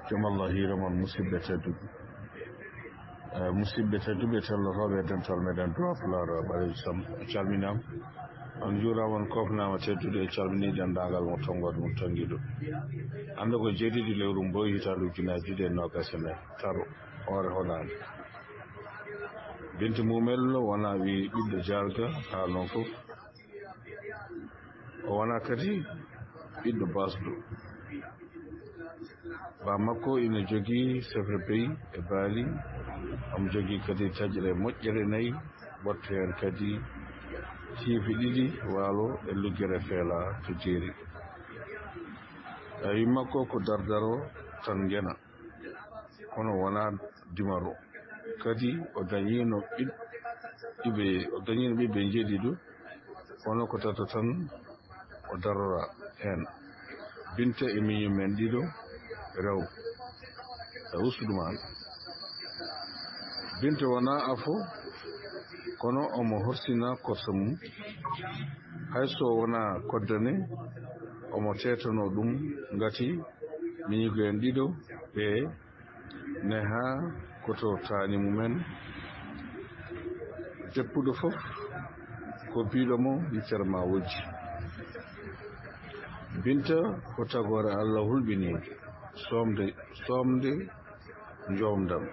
jamallah hiramo musidɓe tedduɓe musidɓe tedduɓe tellotoɓe dental meɗen droit fleur ɓaleji sam calminama on juurama on kofnama teddude e calmini dendagal mo tongoɗe mo tonguiɗo hande ko jeeɗiɗi lewru mboyi hitaɗu ujunaji ɗiɗi e nogas e nayyi taro hoore hoɗande binti mumel wona wi ɓiɗɗo jarga ha noon fof o wona kadi ɓiɗɗo basɗo ba makko ina jogui sefre beyi e baali omo jogui kadi taƴre moƴƴere nayyi watta hen kadi siifi ɗiɗi waalo e luggere feela to jeeri yimmakko ko dardaro tan guena kono wona dimaro kadi o dañino ɓiɓɓe jeeɗiɗo kono ko tata tan o darora hen Binta e miñum men ɗiɗo rew e usduman Binta wona afo kono omo horsina korsa mum hayso wona koddane omo tetano ɗum ngati miñigo en ɗiɗo ɓe neha koto tani mumen deppuɗo fof ko biɗomo yitere ma wojji Binta ko tagore Allah hulɓinide somde jomdam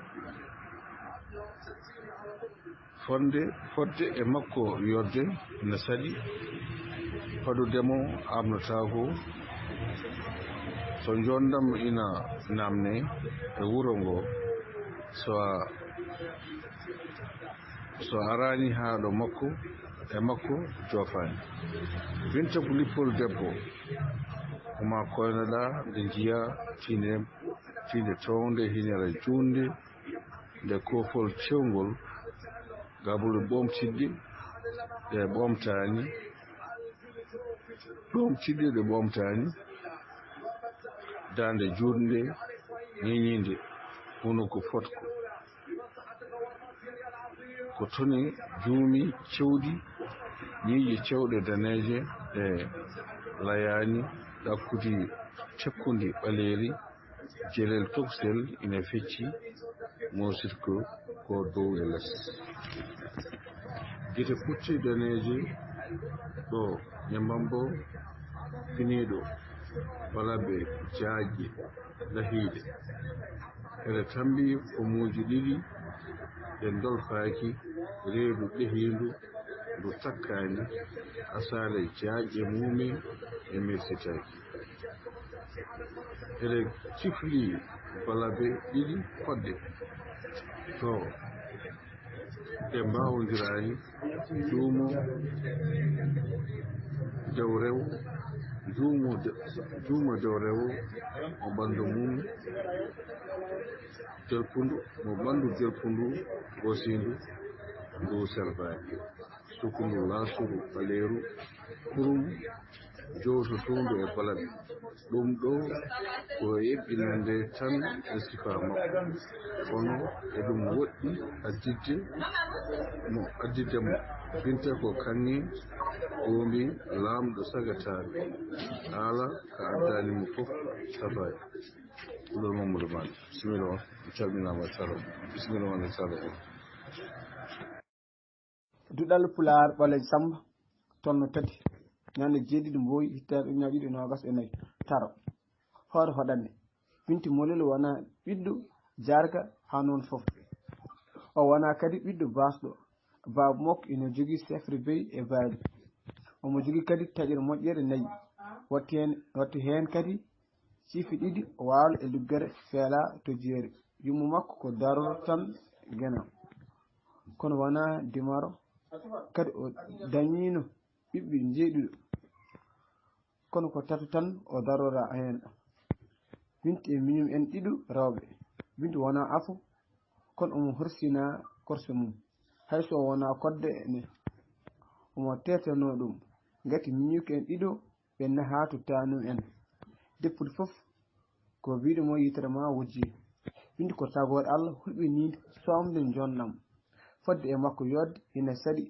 fodde e makko yodde ne saɗi faɗudemo amnotako so jondam ina namne e wuro ngo so arani haɗo makko e makko jofani Binta ko lippol debbo koma koynoɗa nde jiya tinde towde hinere junde nde kofol cewgol gabule ɓomtiɗɗe ɗe ɓomtani dande jurde ñeñide hunoko fotko ko toni juumi cewɗi ñiije cewɗe daneje e layani ɗakkudi tekkudi ɓaleri jelel toksel ina fecci mositko ko dow e less gite pucci daneje ɗo ñambambo finiɗo balaɓe jaaƴe lahiide ene tambi fomuji ɗiɗi ɗe dolfaki reedu ɗehindu ndu takkani asale jaaƴe mumi e mersitaki ene cifli balaɓe ɗiɗi kodde to ɗe mbawodirani juumo dow rew mo ɓandu mum delpundu gosindu ndu selbaki sukundu lasuru ɓaleru kurum jowtotondu e balaɓe ɗum ɗo ko yeɓɓinande tan e sifa makko kono e ɗum woɗɗi addide mo Binta ko kanni gombi lamɗo sagataɓe haala ka addanimo fof safari ɗum Mamadou Mane bisimilla on mi calminama salo bisimilla on e salo on duɗal Pulaar ɓaleji Samba tonno tati ñande jeeɗiɗi mboyi hittare ujunaje ɗiɗi e nogas e nayyi taro hoore hoɗande Binti Molel wona ɓiɗɗo jarga ha noon fof o wona kadi ɓiɗɗo basɗo baba makko ina jogui sefre beyi e baali omo jogui kadi taƴere moƴƴere nayyi watti hen kadi siifi ɗiɗi waalo e luggere feela to jeeri yummu makko ko daror tan guena kono wona dimaro kadi o dañino ɓiɓɓe jeeɗiɗo kono ko tata tan o darora hen Binti e miñum en ɗiɗo rewɓe Binti wona afo kono omo horsina korse mum hayso wona kodde ne omo tetano ɗum gati miñuko en ɗiɗo ɓe neha to tanum en deppude fof ko wiɗomo yitere ma wojji Binti ko tagore Allah hulɓinide somde jonɗam fodde e makko yodde ina saɗi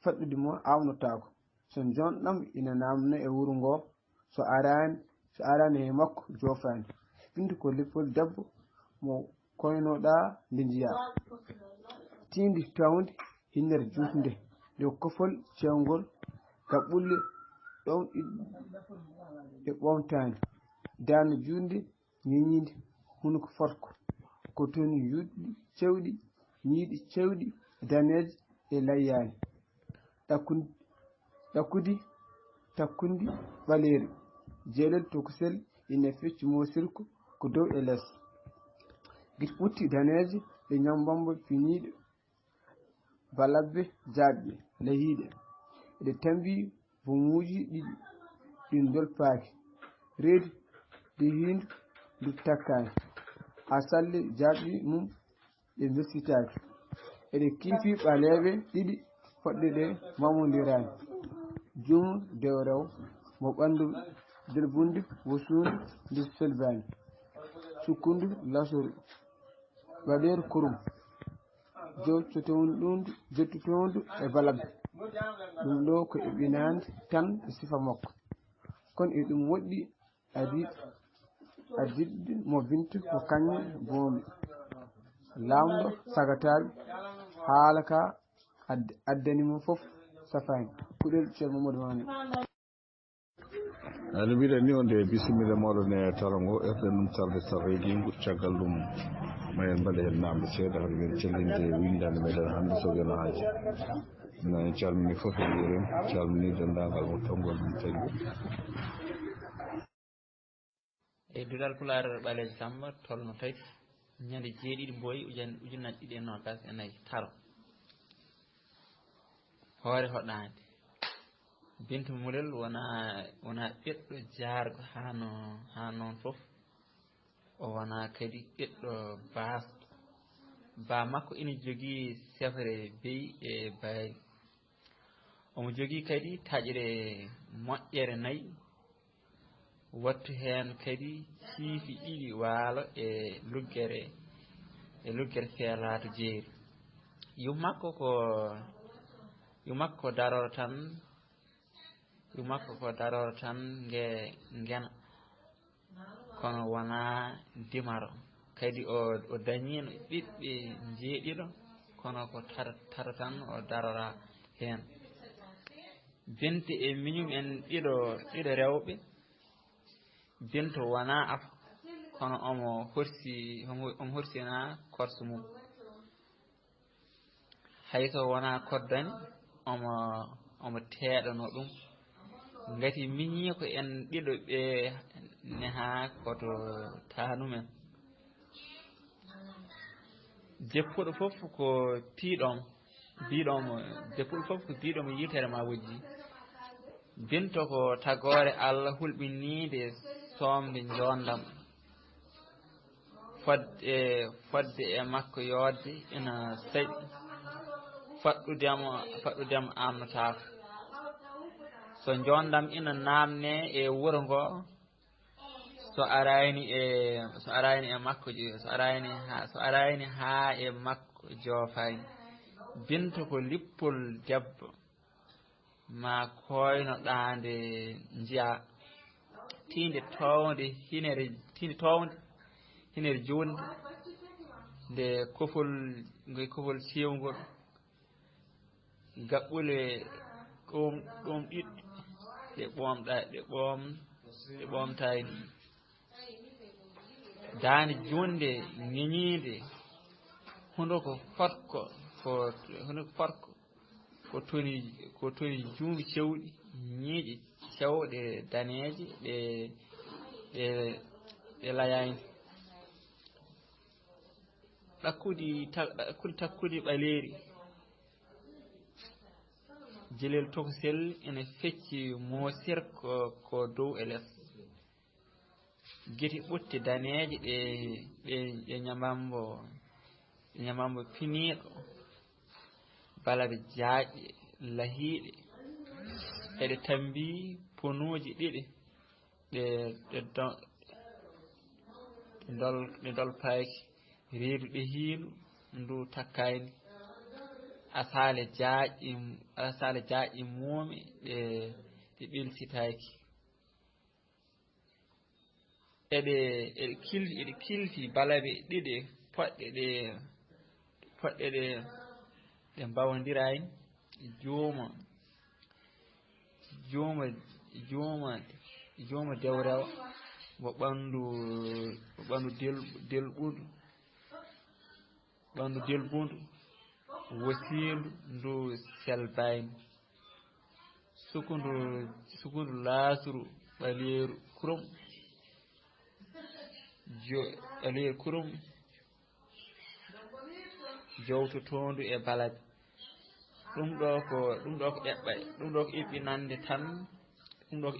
faɗɗude mo awnotako so jonɗam ina namno e wuro ngo so arani so arani he makko jofani bintu ko leppol debbo mo koynoɗa nde jiya tindi tawde hinnere jutde nde kofol cewgol gaɓɓulle ɗon e ɓomtani dande junde ñeñide hunuko forko ko toni yuɗɗi cewɗi ñiiɗi cewɗi daneje e layyani takkundi ɓaleri jeelel tokosel ine fecci mosirko ko dow e less giti ɓutti daneje ɗe ñambambo finiɗe balabbe jaɗɗe lahiɗe eɗe tambi bomuji ɗiɗi ɗin dolpaki reedi ɗi hindu ndu takkani ha salle jaɗɗi mum ɗe bestitaki eɗe kiifi ɓaleɓe ɗiɗi hoɗɗe ɗe mamodirani jumu dew rew mo ɓandu nder bundi wosundu nder selbani sukkundu lasoru waɗeru kurum jottutondu e balabbe ɗum ɗo ko eɓinande tan e sifa makko kono e ɗum woɗɗi adidde mo bintu ko kañƴe bomi lamɗo sagataɓe haala ka addanimo foof safani kuɗel ceerno Mamadou Mané no mbiɗen ni onde bisimilla moɗon e talo ngo erden ɗum tarde sarreji caggal ɗum mayen mbaɗa hen namde seeɗa hade men cellinde windande meɗen hannde so wiyano haaji en calmini foof e juuren calmini dendagal mo tonggol ɗum tagui e duɗal Pulaar Ɓalejo Samba tolno tati ñande jeeɗiɗi Mboyi ujunnaje ɗiɗi e nogas e nayyi taro hoore hoɗande Bintu Mulel wona ɓiɗɗo jaargo ha noon foof o wona kadi ɓiɗɗo basɗo ba makko ina jogui sefre beyi e baali omo jogui kadi taƴre moƴƴere nayyi wattu hen kadi siifi ɗiɗi waalo e luggere feelato jeeri yummakko ko daroro tan ngena kono wona dimaro kadi o dañino ɓiɓɓe jeeɗiɗo kono ko tara tan o darora hen Bintu e miñum en ɗiɗo rewɓe Bintu wona afa kono omo horsina korso mum hayso wona koddani omo teeɗano ɗum gati miñi ko en ɗiɗo ɓe neha koto tanumen deppuɗo foof ko tiiɗomo deppuɗo foof ko tiiɗomo yitere ma wojji Bintu ko tagore Allah hulɓinide somde jondam fodde e makko yodde ina saɗi faɗɗudemo amnotako so jondam ina namne e wuuro ngo so arayni ha e makko jofani Bintu ko lippol debbo ma koyno ɗande jiya tinde towde hinere jonde nde kofol sewgol gaɓɓule ɗum ɗiɗɗe ɗe ɓomtani dande jonde ñeñide hunduko forko ko toni jumbi cewɗi ñiiƴe cewɗe daneje ɗe layani takkude ɓaleri jelel tokosel ene fecci mosir ko dow e less guiti ɓutti daneje ɗe ñamambo finiɗo balaɗe jaaƴe lahiɗe eɗe tambi ponuji ɗiɗi ɗe dolpaki reedu ɗe hiilu ndu takkani asale jaaƴe muume ɗe ɓilsitaki eɗe kilti balaɓe ɗiɗi poɗɗe ɗe mbawondirani jooma dewrewa mo ɓandu delbundu wasiindu ndu selbayni sukundu laasuru ɓaleeru kurum jowtotondu e balaɓe ɗum ɗo ko ɗeɓɓay ɗum ɗo ko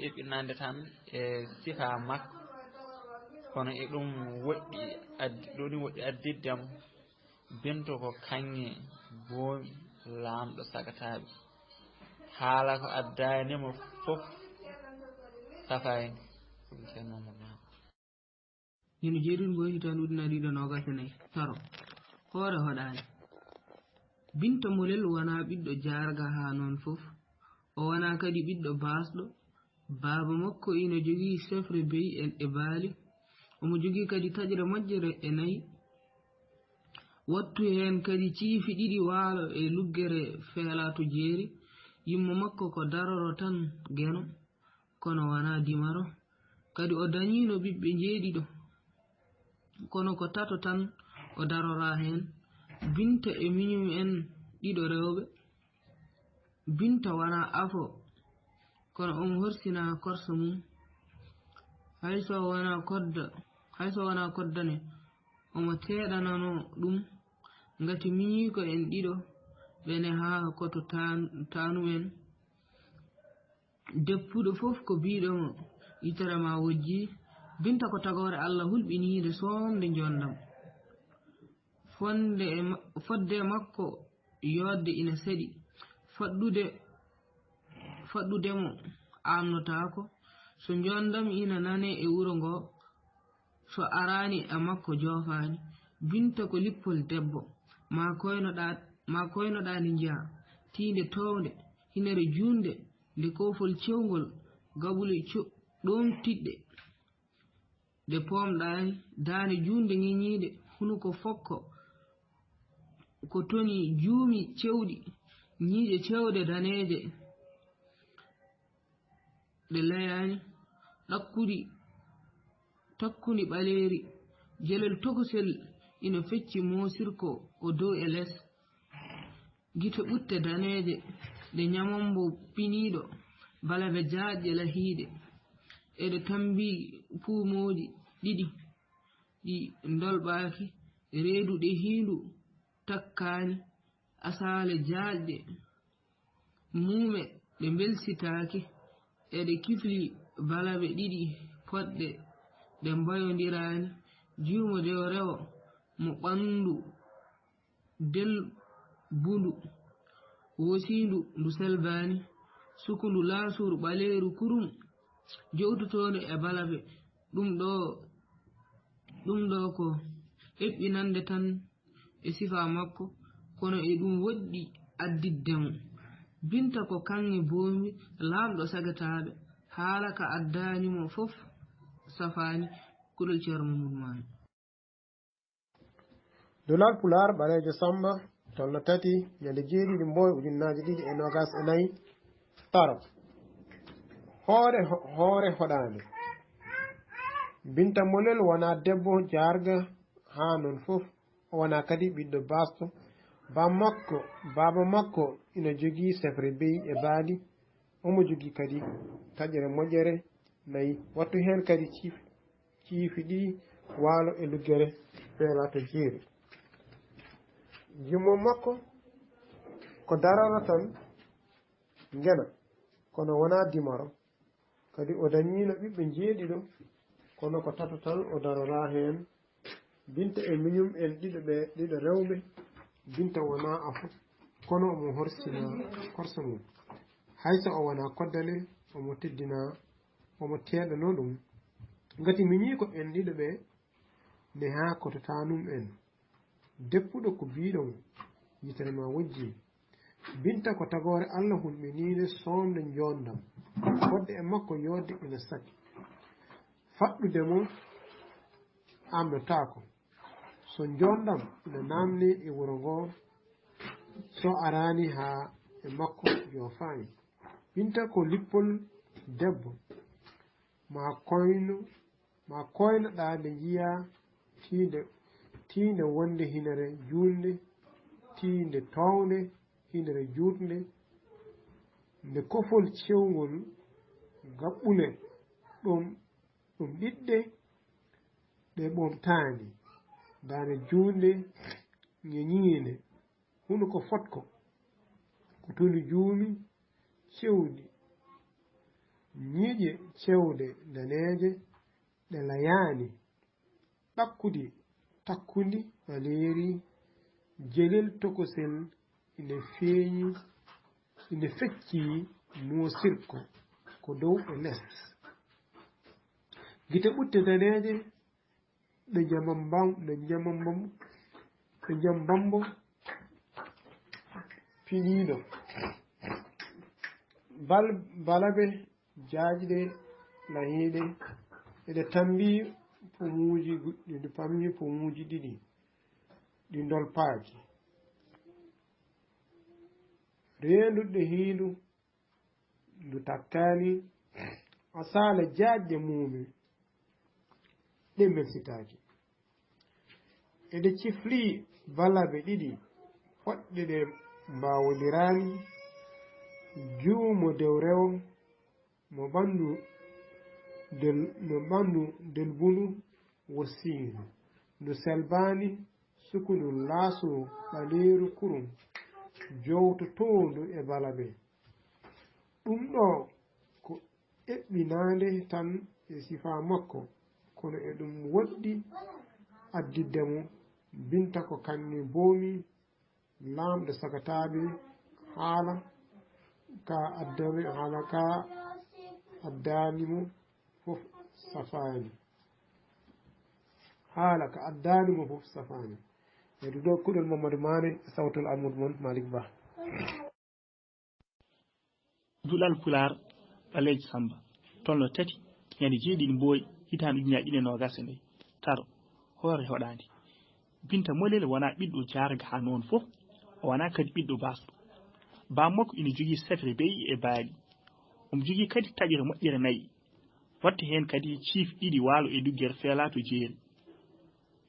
eɓɓinande tan e sifa makko kono e ɗum woɗɗi addiddemo Binta ko kaŋŋe boomi laamɗo sagataɓe haala ko addanimo fof safayni ɗum ceerno Mamadou ñino jeeɗiɗi ngo hitande ujunnaje ɗiɗi e nogas e nayyi taro hoore hoɗani Binta Molel wona ɓiɗɗo jarga ha noon fof o wona kadi ɓiɗɗo basɗo baaba makko ina jogii sefre beyi en e baali omo jogii kadi taƴre moƴƴere e nayyi wattu hen kadi ciifi ɗiɗi waalo e luggere feela to jeeri yimmo makko ko daroro tan geno kono wona dimaro kadi o dañino ɓiɓɓe jeeɗiɗo kono ko tato tan o darora hen Binta e miñum en ɗiɗo rewɓe Binta wona afo kono omo horsina korso mum hayso wona koddane omo teɗanano ɗum ngati miñiko en ɗiɗo ɓene ha koto tanumen deppuɗo fof ko biɗomo yitere ma wojji Binta ko tagore Allah hulɓinide somde jondam fodde makko yodde ina seɗi faɗɗudemo amnotako so jondam ina nane e wuro ngo so arani e makko jofani Binta ko lippol debbo ma koynoɗa ni jiya tinde towde hinere junde nde kofol cewgol gabule ɗom tiɗɗe nde pomɗani dane junde ŋeñiɗe hunuko fokko ko toni juumi cewɗi ñiiƴe cewɗe daneje ɗe layani takkundi ɓaleri jelel tokosel ina fecci mosirko o dow e les gite ɓutte daneje ɗe ñamambo piniɗo balaɓe jaajƴe lahiɗe eɗe tambi puumoji ɗiɗi ɗi dolɓaki reeduɗe hindu takkani asale jaajƴe muume ɗe belsitaki eɗe kifli balaɓe ɗiɗi poɗɗe ɗe mbayodirani juumo dew rewo mo ɓandu del bundu wosindu ndu selbani sukundu laasuru ɓaleeru kurum jowtutoɗo e balaɓe ɗum ɗo ko eɓɓinande tan e sifa makko kono e ɗum woɗɗi addiddemo Binta ko kaŋŋe boomi laamɗo sagataɓe haala ka addanimo fof safani kuɗol ceerno Mamadou Mane dolal pular ɓalejo Samba tolno tati ñande jeeɗiɗi mboy ujunnaje ɗiɗi e nogas e nayyi taro hoore hoɗande Binta Molel wona debbo jarga ha non fof o wona kadi ɓiɗɗo basto baba makko ina jogii sefre beyi e baali omo jogii kadi taƴere moƴƴere nayyi wattu hen kadi ciifi ɗiɗi waalo e luggere feela to jeeri jummo makko ko dararo tan ngena kono wona dimaro kadi o dañino ɓiɓɓe jeeɗiɗo kono ko tato tan o darora hen Binta e miñum en ɗiɗo rewɓe Binta wona afo kono omo horsina korso mum hayso o wona koddane omo teɗano ɗum ngati miñiko en ɗiɗo ɓe ne ha koto tanum en deppuɗo ko biɗomo yitere ma wojji Binta ko tagore Allah hulɓinide somde jondam fodde e makko yodde ina saki faɗɗude mo amnotako so jondam ina namni e wuro ngo so arani ha e makko jofani Binta ko lippol debbo ma koyno ɗa nde jiya tiinde wonde hinere julde tiinde towde hinere jutde nde kofol cewngol gaɓɓule ɗum ɗiɗɗe ɗe ɓomtani dane juunde ñeñiinde huno ko fotko ko tuli juumi cewɗi ñiiƴe cewde daneeje ɗe layani ɗakkudi takkundi ɓaleeri jelel tokosel ine fecci moosirko ko dow e les gite ɓutte daneeje ɗe jambambo piniino balaɓe jaajɗe lahiiɗe eɗe tambi pomuji ɗiɗi ɗi dolpaaki reenduɗe hiindu ndu takkani asala jaajɗe muumi ɗe mersitaaki eɗe cifli balaɓe ɗiɗi poɗɗe ɗe mbawodiraani juumo dow rewo mo ɓandu delbundu wosiinu ndu selbani sukundu laaso ɓaleeru kurum jowtotondu e balaɓe ɗum ɗo ko eɓɓinaande tan e sifa makko kono e ɗum woɗɗi addiddemo Binta ko kanni boomi laamɗo sagataɓe haala ka addanimo fof safani eɗu ɗo kuɗol Mamadou Mané sawtol almudo moon Malick Ba duɗal Pular ɓaleji Samba tolno tati ñande jeeɗiɗi Mboyi hitande ujunaje ɗiɗi e nogas e nayyi taro hoore hoɗande Binta Molel wona ɓiɗɗo jarga ha noon fof o wona kadi ɓiɗɗo basɗo bammakko ina jogui safre beyi e baali omo jogui kadi taƴere moƴƴere nayyi watta hen kadi ciif ɗiɗi waalo e duggere feela to jeeri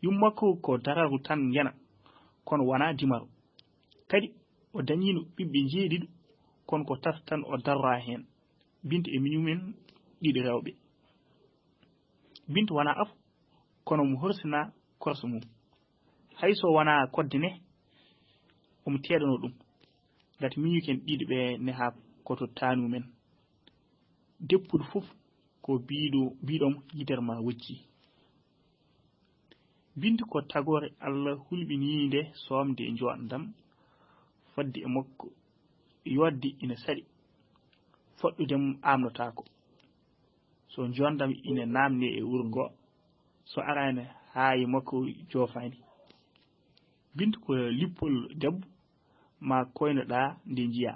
yummakko ko dararu tan jena kono wona dimaro kadi o dañino ɓiɓɓe jeeɗiɗo kono ko tata tan o darra hen Binta e miñumen ɗiɗi rewɓe Binta wona afo kono mo horsina korso mum hayso wona kodde ne omo teɗano ɗum gati miñuken ɗiɗi ɓe neha koto tanu men deppuɗo fof ko biɗom yitere ma wocci Binta ko tagore Allah hulɓininde somde e joɗdam fodde e makko yodde ina saɗi foɗɗudemo amnotako so jondam ina namne e wuro ngo so arani haayi makko jofani Binta ko lippol debbo ma koynoɗa nde jiya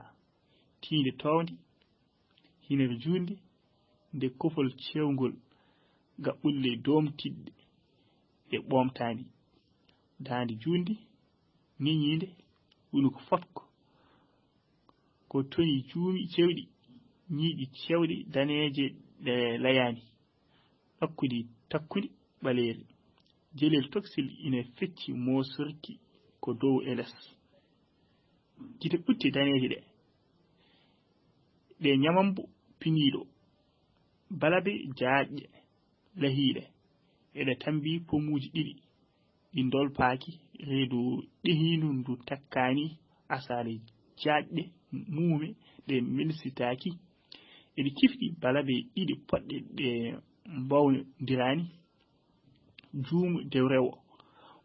tiinde towde hinere juunde nde kofol cewngol gaɓɓulle domtiɗɗe e ɓomtandi dande juunde niñide woni ko fotko ko toni juumi cewɗi ñiiɗi cewɗi daneeje ɗe layani ɗakkudi takkude ɓaleeri jelel toksil ina fecci mosorki ko dow e les gite ɓutte daneeje ɗe ñamambo piniiɗo balaɓe jaajƴe lahiiɗe eɗe tambi pomuji ɗiɗi ɗi dolpaaki reedu ɗehindu ndu takkani asale jaajɗe muume ɗe melsitaaki eɗe cifɗi balaɓe ɗiɗi poɗɗe ɗe mbawdirani juumu dew rewo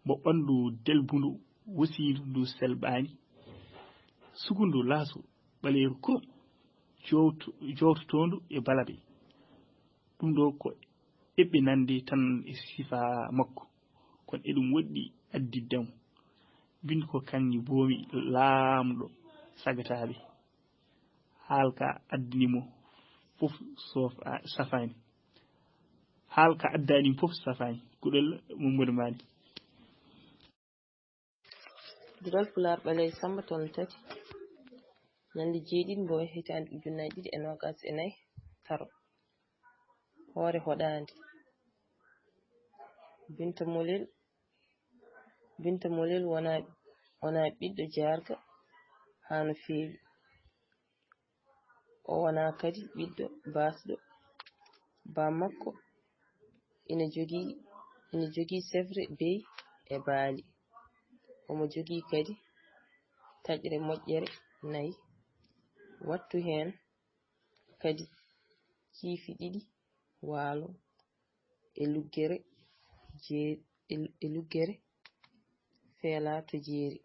mo ɓandu delbundu wosiindu ndu selbani sukundu laaso ɓaleeru kurum jowtotondu e balaɓe ɗum ɗo ko eɓɓinande tan e sifa makko kono eɗum woɗɗi addiddemo Binta ko kanni boomi laamɗo sagataɓe haalka addinimo fof safani haalka addanimo fof safani ko kuɗol Mamadou Mani. Dural Pular ɓaley Samba ton tati ñande jeeɗiɗi Mboya hitande ujunnaje ɗiɗi e nogas e nayyi taro hoore hoɗande Binta Molel wona ɓiɗɗo jarga ha no feewi o wona kadi ɓiɗɗo basɗo bammakko ina jogii sefre beyi e baali omo jogii kadi taƴre moƴƴere 4 wattu hen kadi kiifi 2 waalo e luggere feela to jeeri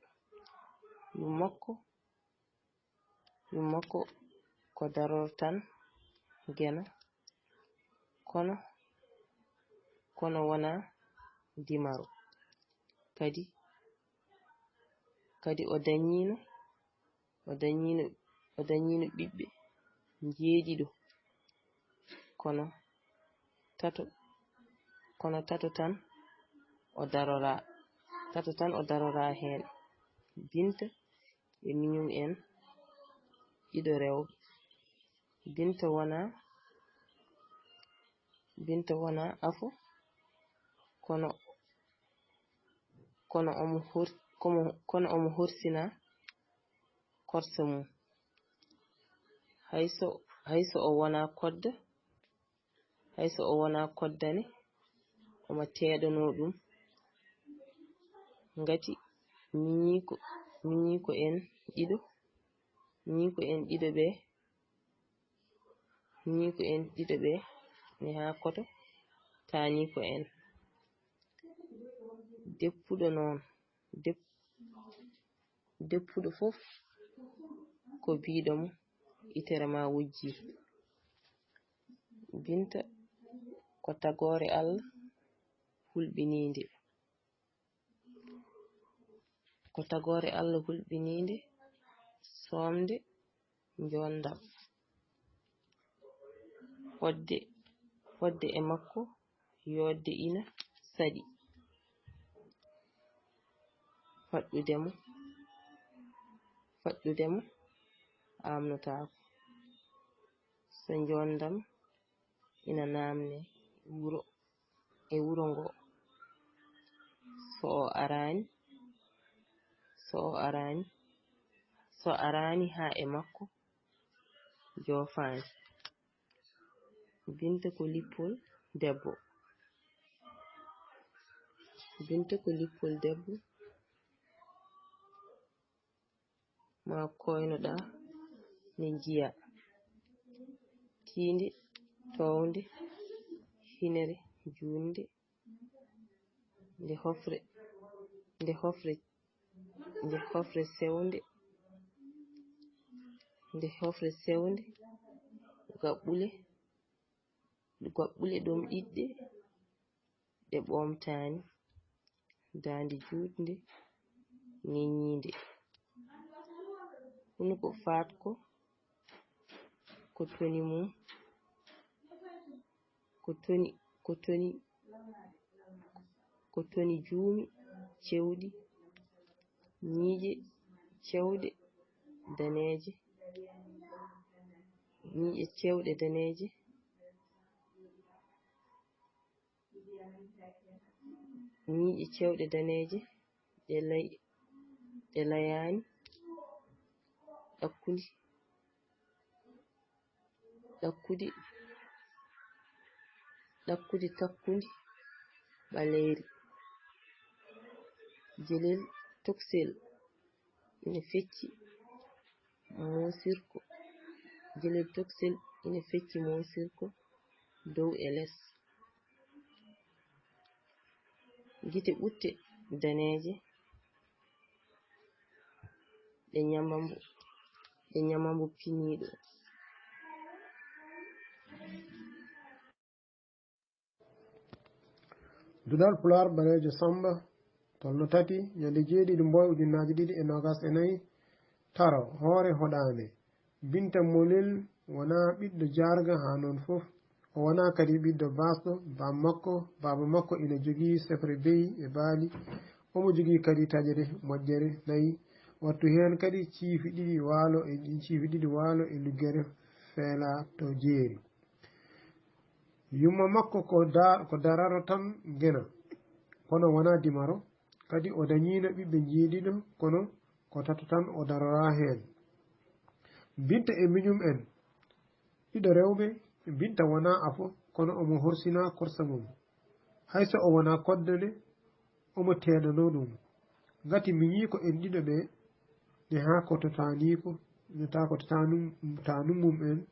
yummakko ko daror tan gena kono wona dimaro kadi o dañino ɓiɓɓe jeeɗiɗo kono tato tan o darora hen Binta e miñum en ɗiɗo rewɓe Binta wona afo kono omo horsina korsa mum hayso o wona koddane omo teeɗano ɗum ngati miñiko en ɗiɗo ɓe ni ha koto tañiko en deppuɗo fof ko biiɗo mo itere ma wujji Binta ko tagore Allah hulɓininde somde njondam fodde e makko yodde ina saɗi faɗɗudemo amnotako so njondam ina namne wuro ngo so arani ha e makko jofani Binta ko lippol debbo ma koynoɗa ne jiya tiinde townde hinere junde nde hofre sewnde gaɓɓule ɗum ɗiɗɗe ɗe ɓomtani dande juutnde ñeñiinde hunuko fatko ko toni juumi cewɗi ñiiƴe cewɗe daneeje ɗe layani ɗakkude takkundi ɓaleri jelel toksel ina fecci mosirko dow e les gite ɓutte daneeje ɗe nyamambo piniiɗo Dural Pular ɓalejo Samba tolno tati ñande jeeɗiɗi Mboya ujunnaje 2024 taro hoore hoɗande Binta Molel wona ɓiɗɗo jarga ha non fof o wona kadi ɓiɗɗo basɗo baba makko ina jogii sefre beyi e baali omo jogii kadi taƴere moƴƴere 4 wattu heen kadi ciifi ɗiɗi waalo e luggere feela to jeeri yumma makko ko dararo tan gena kono wona dimaro kadi o dañiino ɓiɓɓe jiiɗiɗo kono ko tata tan o darora heen binta e miñum en ɗiɗo rewɓe binta wona afo kono omo horsina korsa mum hayso o wona koddane omo teeɗano ɗum ngati miñi ko en ɗiɗo ɓe ne ha ko totaniko neta ko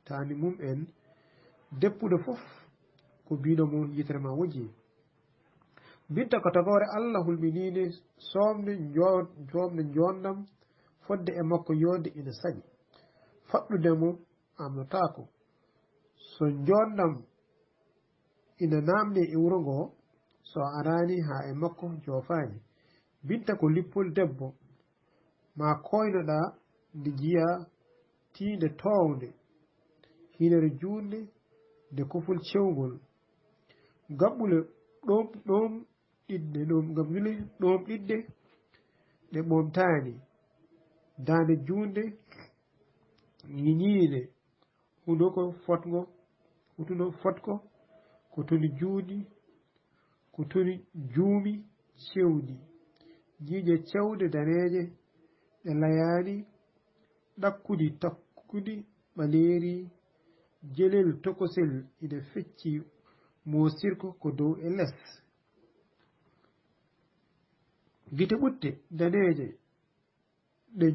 tani mum en deppuɗo fof ko bino mo yitere ma wojji binta ko tagore Allah hulɓinide somde jondam fodde e makko yode ina saɗi faɗɗudemo amnotako so jondam ina namde e wuro ngo so arani ha e makko jofani binta ko lippol debbo ma koynoɗa nde jiya tiinde towde hinere juunde nde kofol cewgol gaɓɓule ɗom ɗiɗde ɗe ɓomtani dande juunde ñiñiide huɗoko fotko ko toni juuɗi ko toni juumi cewɗi jiije cewde daneeje ɗe layani takkudi ɓaleeri jelel tokosel ina fecci moosirko ko dow e les gite ɓutte daneeje ɗe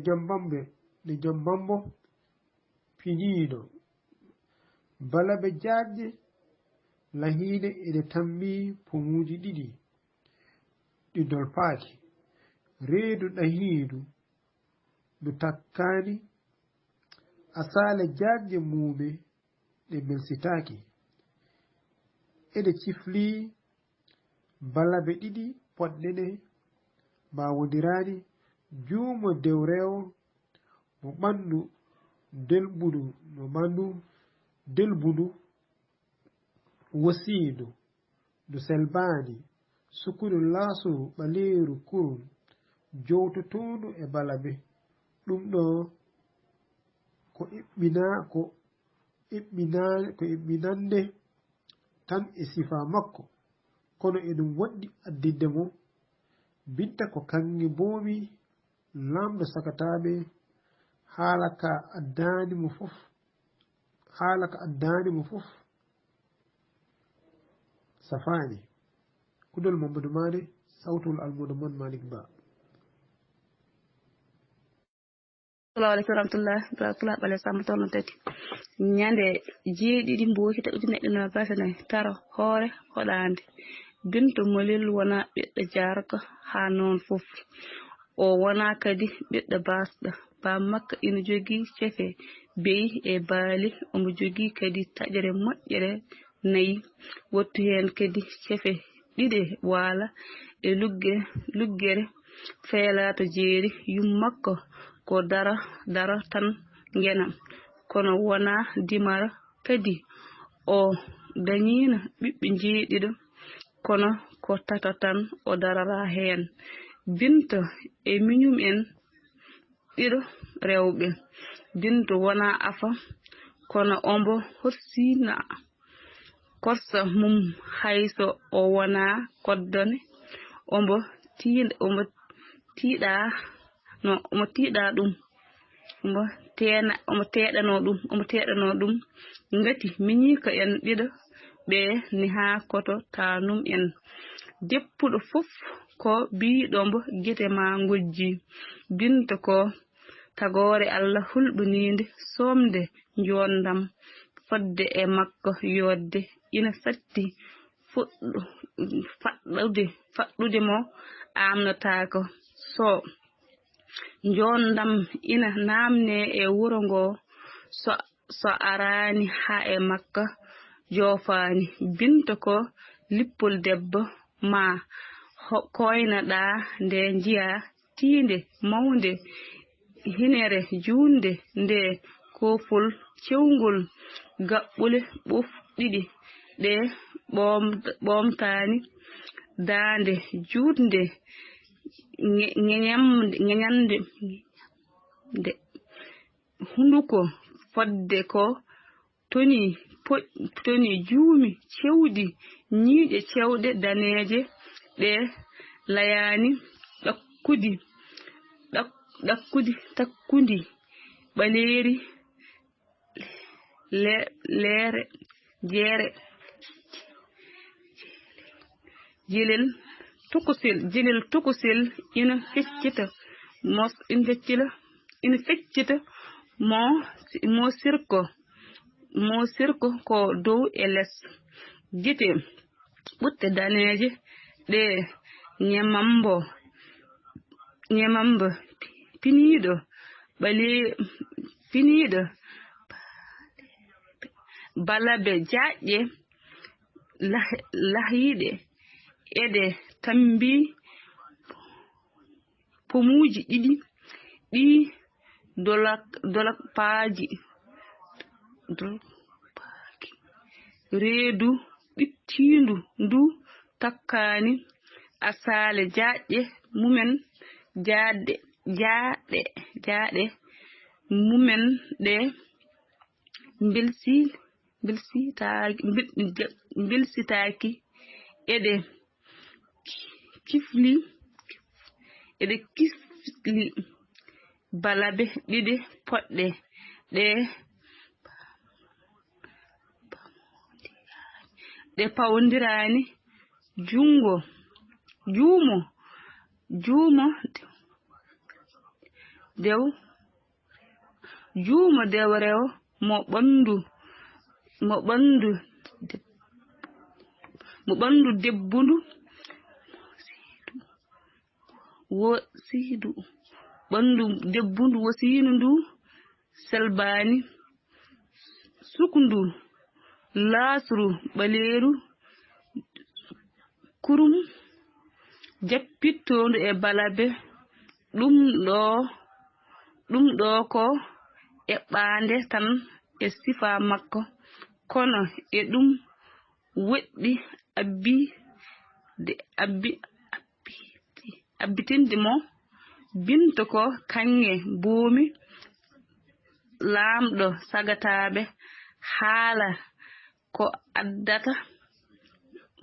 jambambo piñiino balaɓe jaajje lahiide ene tammi pomuuji ɗiɗi ɗi dolpaaki reedu ɗahiidu ndu takkaani asaale jaajje muume ɗe belsitaaki ede ciflii balaɓe ɗiɗi poɗɗene mbawodiraani juumo dew rewo mo ɓanndu delbudu wosiidu ndu selbaani sukudu laasuru ɓaleeru kurum jowtotondu e balaɓe ɗum ɗo ko eɓɓinande tan e sifa makko kono eɗum woɗɗi addidde mo binta ko kanŋe boomi lamɗo sakataɓe haala ka addani mo fof safani kudol Mamadou Mané sawtol almudo mon Malick Ba. Assalamu aleykum warahmatullah barakatuh ɓale Samba tono tati ñande jeeɗiɗi mbokita ujune ɗe 29 taro hoore hoɗande bintu molel wona ɓiɗɗo jarko ha noon fof o wona kadi ɓiɗɗo basɗo ba makka ina jogii cefe beyi e baali omo jogii kadi taƴere moƴƴere 4 wattu hen kadi cefe ɗiɗi waala e luggere feelato jeeri yummakko ko dara tan ngena kono wona dimara kadi o dañino ɓiɓɓe jeeɗiɗo kono ko tata tan o darara hen binto e miñum en ɗiɗo rewɓe binto wona afa kono ombo horsina korsa mum hayso o wona koddane omo teeɗano ɗum ngati miñi ko en ɗiɗo ɓe ni ha koto tanum en deppuɗo fof ko biɗombo guete ma gojji binta ko tagore Allah hulɓinide somde jondam fodde e makko yodde ina satti faɗɗude mo amnotako so jondam ina namne e wuro ngo so arani ha e makka jofani binta ko lippol debbo ma koynaɗa nde jiya tiinde mawde hinere juunde nde kofol cewngol gaɓɓule ɓof ɗiɗi ɗe ɓomtani daande juutnde ŋeñande hunduko fodde ko toni juumi cewɗi ñiiƴe cewɗe daneeje ɗe layani takkundi ɓaleeri jeere jilel tukusel ina feccita mo sirko ko dow e les gite ɓutte daneeje ɗe ñemamba piniiɗo balabe jaƴƴe lahiiɗe eɗe tambi pomuuji ɗiɗi ɗi dolapaaji reedu ɓittiindu ndu takkaani asaale jaƴƴe mumen jaaɗe mumen ɗe bilsitaaki eɗe kifli balabe ɗiɗi poɗɗe ɗe pawndiraani juumo dew rew mo ɓandu debbundu wosiinu ndu selbaani sukundu laasru ɓaleeru kurum jappittoondu e balabe ɗum ɗo ko eɓɓaande tan e sifa makko kono e ɗum woɗɗi abbitinde mo Binta ko kaŋŋe boomi laamɗo sagataaɓe haala ko addata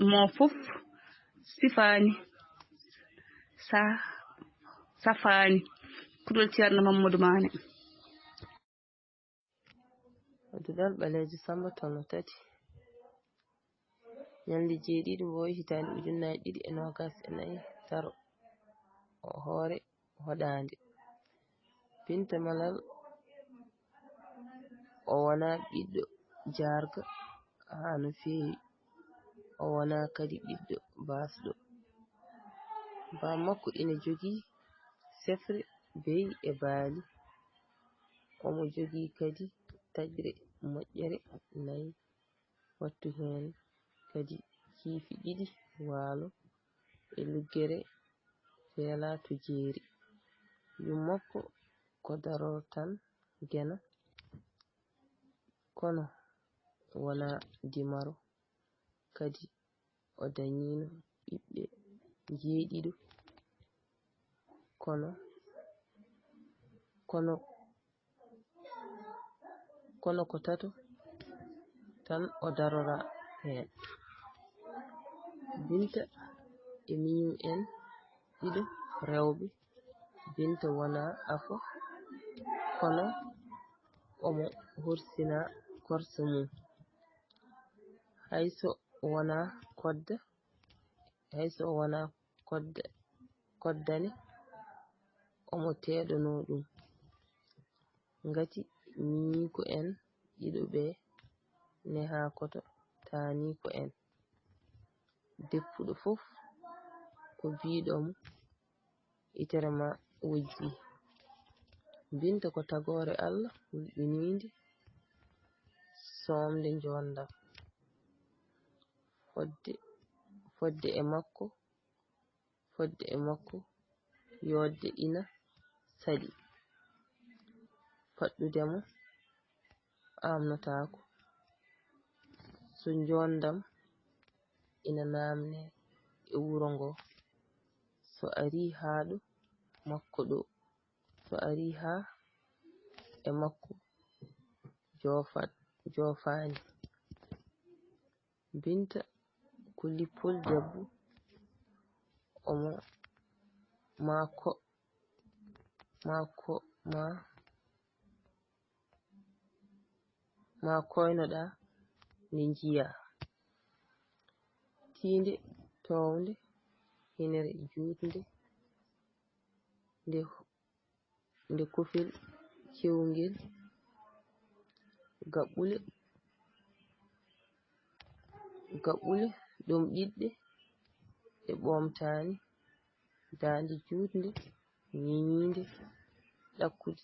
mo fof safaani kudol Ceerno Mamadou Mané. Dudal ɓaleejo Samba tonno 3 ñalnde 7 Mboyo hitaande 2024 hoore hoɗaande. Binta Malal o wona ɓiɗɗo jaarga haa no feewi, o wona kadi ɓiɗɗo baasɗo. Baa makko ina jogii sefre beyi e baali, omo jogii kadi taƴre moƴƴere 4, wattu heen kadi kiifi 2 waalo e luggere feela to jeeri. Yummakko ko daroo tan gena, kono wona dimaro, kadi o dañiino ɓiɓɓe 7 kono ko 3 tan o darora heen. Binta e miñum en 2 rewɓe. Binta wona afo, kono omo hursina korsa mum. Hayso o wona koddane, omo teeɗano ɗum. Ngati miñiko en 2 ɓe neha koto taaniko en. Deppuɗo fof ko biiɗomo itere ma wujji. Binta ko tagore Allah hulɓininde, somde njondam. Fodde e makko yodde ina sali. Faɗɗudemo amnotako. So njondam ina namne e wuro ngo so ari ha ɗo makko ɗo so ari ha e makko jofani Binta ko lippol debbo omo ma koynoɗa nde jiya tinde townde hinere jutnde nde kufel cewngel gaɓɓule ɗum ɗiɗɗe e ɓomtani dande jutnde ñiñinde ɗakkude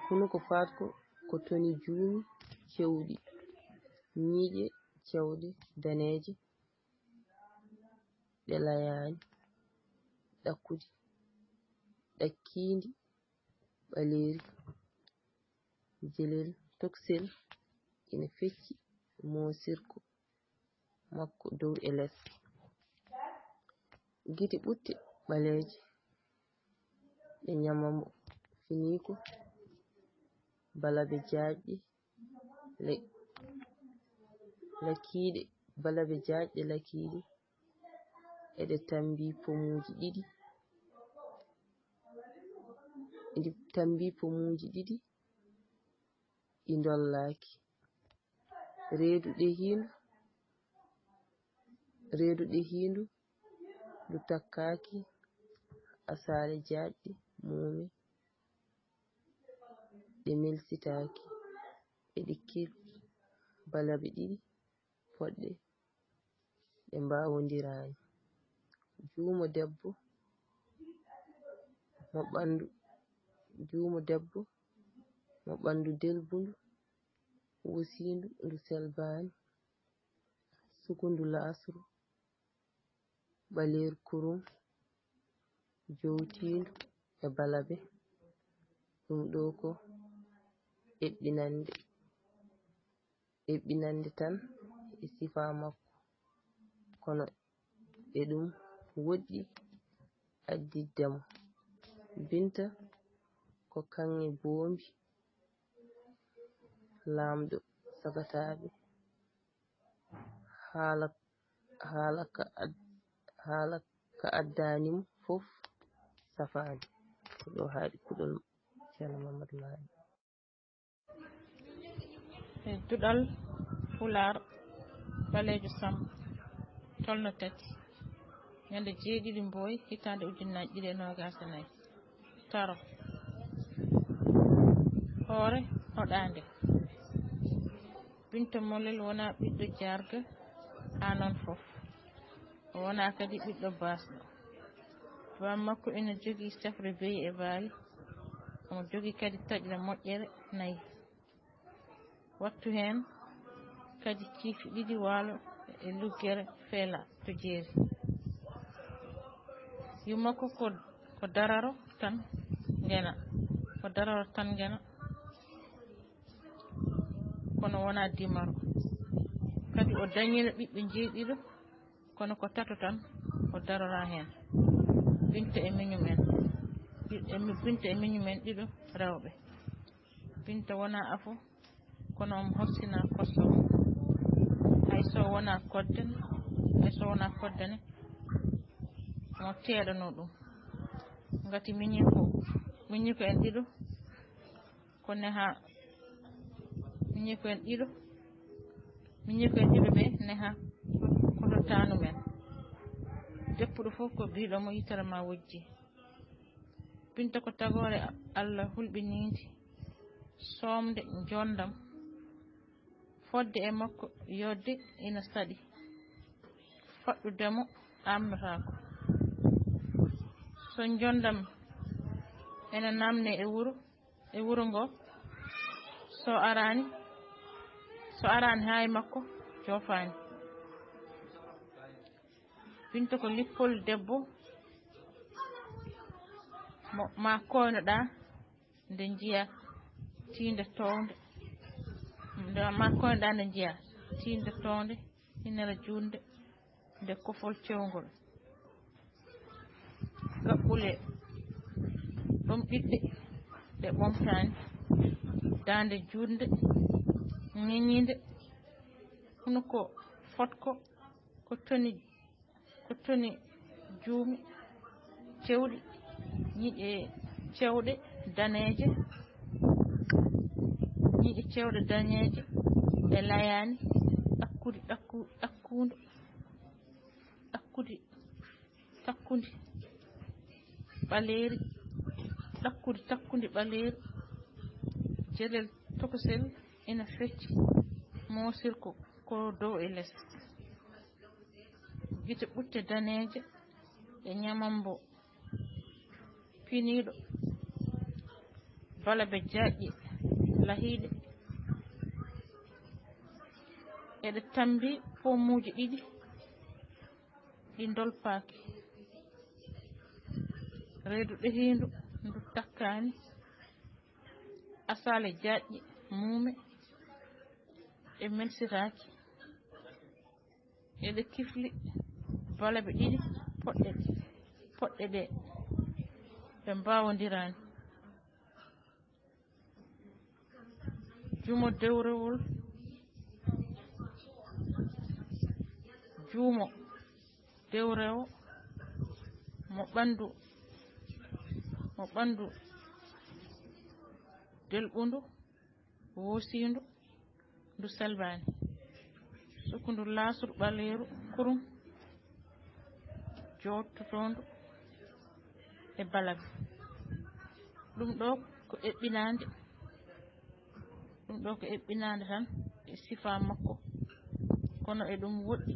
hunuko fatko ko toni juumi cewɗi ñiiƴe cewɗe daneeje ɗe layani ɗakkude ɗakkindi ɓaleeri jelel toksel ina fecci moosirko makko dow e les gite ɓutte ɓaleeje ɗe nyamamo finiko balabe jaajɗe lakiiɗe eɗe tambi pomuji ɗiɗi ɗi dollaki reedu ɗe hindu ndu takkaki asare jaajɗe mume ɗe melsitaki e ɗikkir balabe ɗiɗi poɗɗe ɗe mbawondirani juumo debbo mo ɓandu delbundu wusindu ndu selbani sukundu lasru ɓaleer kurum jowtindu e balabe ɗum ɗo ko eɓɓinande tan e sifa makko kono e ɗum woɗɗi addiddamo Binta ko kanŋe boombi lamɗo sagataɓe haala ka addanimo fof safani ko ɗo haɗi kuɗol ceerno Mamadou Mahi Duɗal Pular Balejo Samba tolno tati ñande 7 Mboyi hitande 2024 taro hoore hoɗande Binta Molel wona ɓiɗɗo jarga ha non fof o wona kadi ɓiɗɗo basɗo bam makko ina jogui sefre beyi e baali omo jogui kadi taƴre moƴƴere 4 wattu hen kadi ciifi 2 waalo e luggere feela to jeeri yumakko ko dararo tan ngena kono wona dimaro kadi o dañino ɓiɓɓe jeeɗiɗo kono ko tato tan o darora hen Binta e miñumen ɗiɗo rewɓe Binta wona afo kono omo horsina kosomo hayso wona koddane omo teeɗano ɗum ngati miñi ko en ɗiɗo ko neha miñi ko en ɗiɗo ɓe neha koto tanu men deppuɗo fof ko biɗomo yitere ma wojji Binta ko tagore Allah hulɓinide somde jondam fodde e makko yodde ina saɗi faɗɗudemo amnotako so jondam ene namne e wuro ngo so arani hay makko jofani Binta ko lippol debbo ma koynoɗa nde njiya tiinde townde nde makkoyɗa nde njiya tiinde townde hinere junde nde kofol cewngol gaɓɓule ɗom ɓiɗɗe ɗe ɓomtani dande junde ŋeñide hono ko fotko ko toni juumi cewɗi ñiƴe cewɗe daneeje e layani takkundi ɓaleeri takkundi ɓaleeri jelel tokosel ina fecci moosirko ko dow e less gite ɓutte daneeje e ñamambo piniiɗo balabe jaaƴƴe lahiiɗe eɗe tambi pommuji ɗiɗi ɗi dolpaaki reedu ɗehiindu ndu takkaani asale jaaƴƴe muume ɗe melsiraaki eɗe kifli balabe ɗiɗi poɗɗe ɗe ɓe mbawondiraani juumo dewrewo mo ɓandu delɓundu woosiindu ndu selbaani sukundu laasuru ɓaleeru kurum jottotondu e balabe ɗum ɗo ko eɓɓinaande tan e sifa makko kono eɗum woɗɗi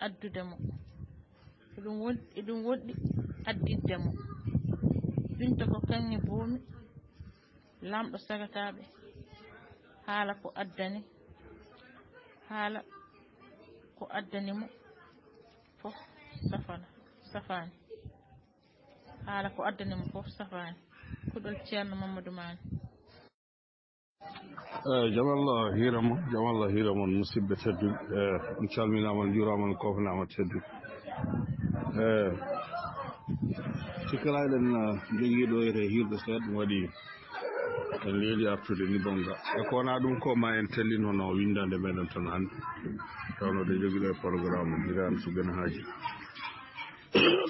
addude mo eɗum woɗɗi addidde mo binta ko kanŋe boomi lamɗo sagataɓe haala ko addanimo fof safani kuɗol ceerno Mamadou Mané jamallah hiramon musidɓe tedduɓe on calminama juurama on kofnama tedduɓe cikkalaɗen joguiɗo ete hirde seeɗa ɗum waɗi en leeli artude ni bonga e ko wona ɗum ko ma en tellino no windande meɗen tan hannde tawno ɗe joguiɗo e programme hiran sugana haaji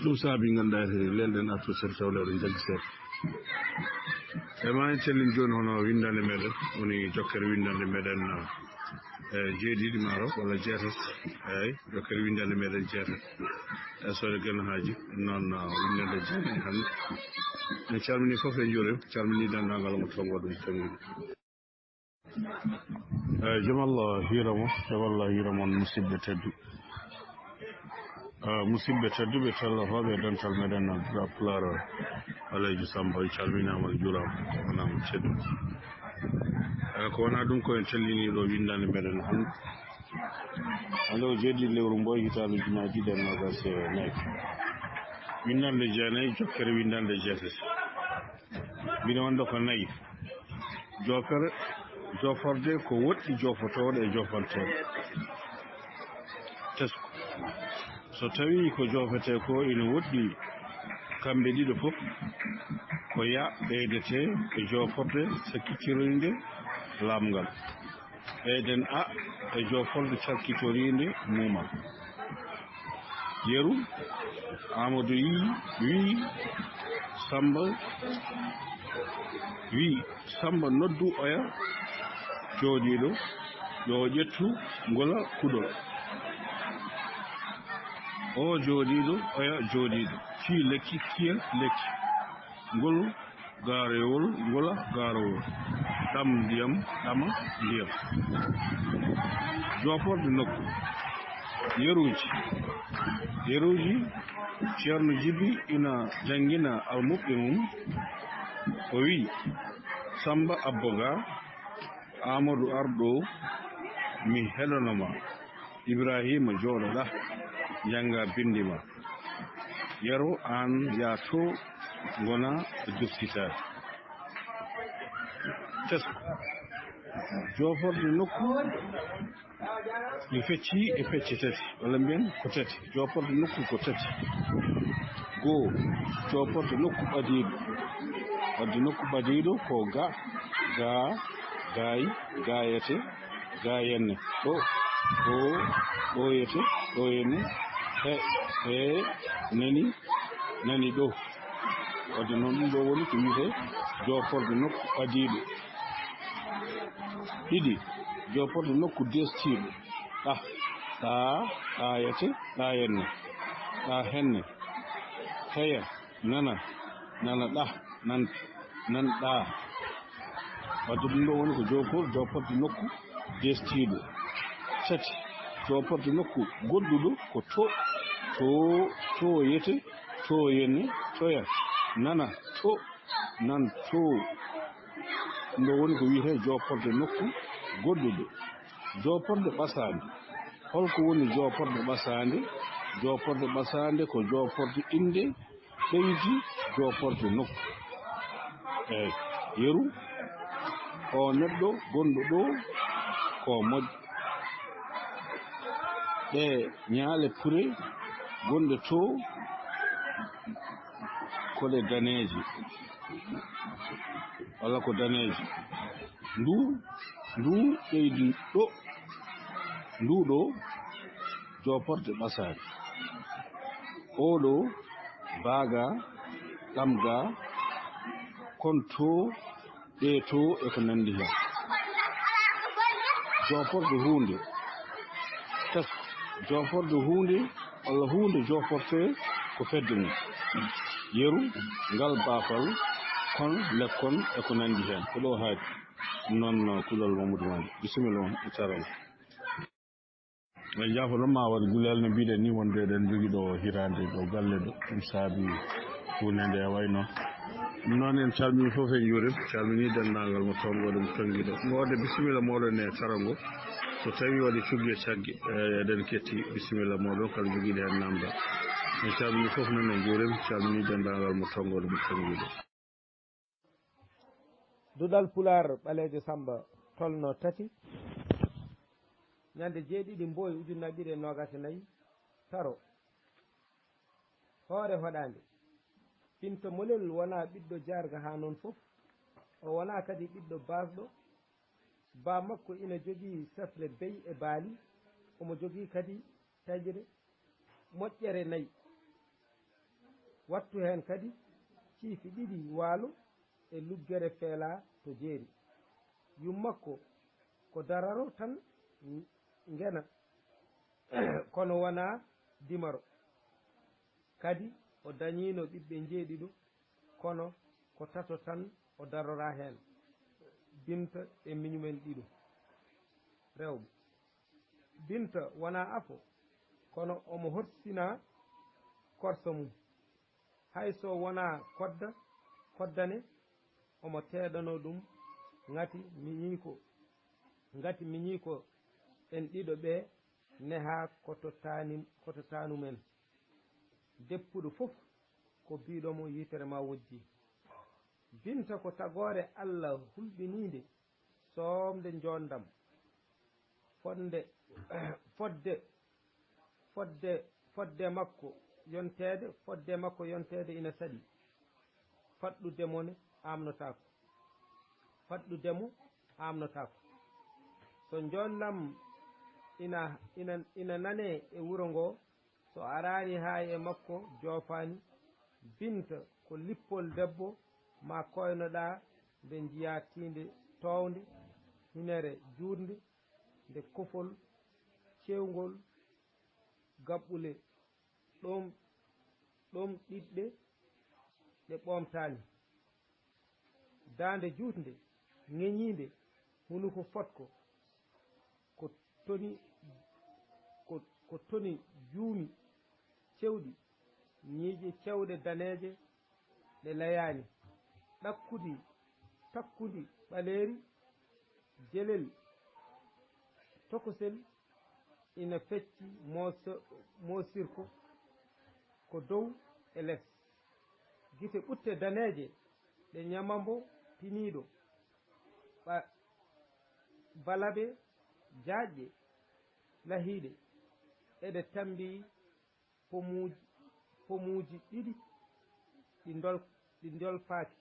ɗum saabi ganduɗa ete lelɗen artu seeɗa tawle oɗen jaggi seeɗa e ma en tellin joni hono windande meɗen woni jokkere windande meɗen jeeɗiɗi maaro walla jeetat eyyi jokkere windande meɗen jeetat e sode gana haaji noon windande jeeɗiɗi hannde en calmini fof e juurima calmini dendagal mo tongo ɗum tanguiɗo jamallah hiramon musidɓe tedduɓe tallafoɓe e dental meɗen Pulaar Alaji Samba calminama juurama wonama tedduɓe ko wona ɗum ko en telliniɗo windande meɗen hande o jeeɗiɗi lewru mboy hitande jumaje ɗiɗi e nogas e nayyi windande jeenayyi jokkere windande jeetati mbiɗa wonde ko nayyi joforde ko woɗɗi jofotoɗo e jofanteɗo tesko so tawi ko jofete ko ina woɗɗi kamɓe ɗiɗo fof ko ya ɓeydete e joforde sakkittorinde lamgal ɓeyden e joforde calkitorinde mumal yeru Amadou wi Samba noddu oya jooɗiɗo yo ƴettu ngola kuɗol o jooɗiɗo oya jooɗiɗo fii lekki kiya lekki ngol gaarowol ngola gaarowol ɗam ndiyam ɗama ndiyam joforde nokku yeruji ceerno Djiby ina jangina almuɓɓe mum o wi Samba abboga Amadou arɗo mi heɗanoma Ibrahima jooɗoɗa janga bindima yero an ya to gona joftitade tesko joforde nokku e fecci e fecce tati walla mbiyen ko tati joforde nokku ko tati goo joforde nokku ɓadiiɗo wadde nokku ɓadiiɗo ko ga gaayi gaayete gaayenne ɗo ɗoyete ɗoyenne he nani ɗo wadde noon ɗum ɗo woni ko wiyete joforde nokku ɓadiiɗo ɗiɗi joforde nokku destiiɗo ɗayete ɗayenne ɗa henne heya nana ɗa nan ɗa wadde ɗum ɗo woni ko joforde nokku destiiɗo tati joforde nokku goɗɗuɗo ko to yete to yenne toya nana to nan to ɗum ɗo woni ko wiyete joforde nokku goɗɗuɗo joforde ɓasande holko woni joforde ɓasande joforde ɓasande ko joforde inde ɓeyti joforde nokku eyi yeru o neɗɗo gonɗo ɗo ko moƴƴo ɗe ñaale pure gonɗe to koɗe daneeje walla ko daneeje ndu ɓeydi ɗo nduɗo joforde ɓasade oɗo baaga ɗamga kon to ɗe to e ko nandi hen joforde hunde tesko joforde hunde walla hunde joforte ko fedde mum yeru ngal baafal kon lekkon e ko nandi hen ko ɗo haadi noon kulol Mamadou Mane bisimilla on e taral e jafo ɗon ma waɗa gulel no mbiɗen ni wonde eɗen jogui ɗo hirande ɗo galle ɗo ɗum saabi hunde nde wayno ɗum noon en calmini foof e juurim calmini dendagal mo tongoɗo mo tonguiɗo ngode bisimilla moɗon e taral ngo so tawi waɗi cuggi e caggue eɗen ketti bisimilla moɗon kala joguiɗo hen namdal en calmini foof noon e juurim calmini dendagal mo tongoɗo mo tonguiɗo Dudal Pular ɓalejo Samba tolno tati ñande jeeɗiɗi mboyi ujunnaje ɗiɗi e nogas e nayyi taro hoore hoɗande Binta Molel wona ɓiɗɗo jarga ha noon fof o wona kadi ɓiɗɗo basɗo ba makko ina jogii sefre bey e baali omo jogii kadi taƴre moƴƴere nayyi wattu hen kadi ciifi ɗiɗi waalo e luggere feela to jeeri yummakko ko dararo tan ngena kono wona dimaro kadi o dañino ɓiɓɓe jeeɗiɗo kono ko tato tan o darora hen Binta e miñumen ɗiɗo rewɓe Binta wona afo kono omo horsina korso mum hayso wona koddane omo teeɗano ɗum ngati miñi ko en ɗiɗo ɓe neha koto tanumen deppuɗo fof ko biɗomo yitere ma wojji Binta ko tagore Allah hulɓinide somde jondam fodde makko yontede ina saɗi faɗɗudemo amnotako so jondam ina nane e wuro ngo so arani ha e makko jofani Binta ko lippol debbo ma koynoɗa nde jiya tinde towde hinere juurde nde kofol cewgol gaɓɓule ɗom ɗiɗɗe ɗe ɓomtani dande jutde ŋeñide hunuko fotko ko toni juumi cewɗi ñiije cewɗe daneje ɗe layani takkudi ɓaleri jelel tokosel ina fecci mosirko ko dow e less gite ɓutte daneje ɗe ñamambo piniɗo balaɓe jaajƴe lahiiɗe eɗe tambi pomuji ɗiɗi ɗi dolfaaki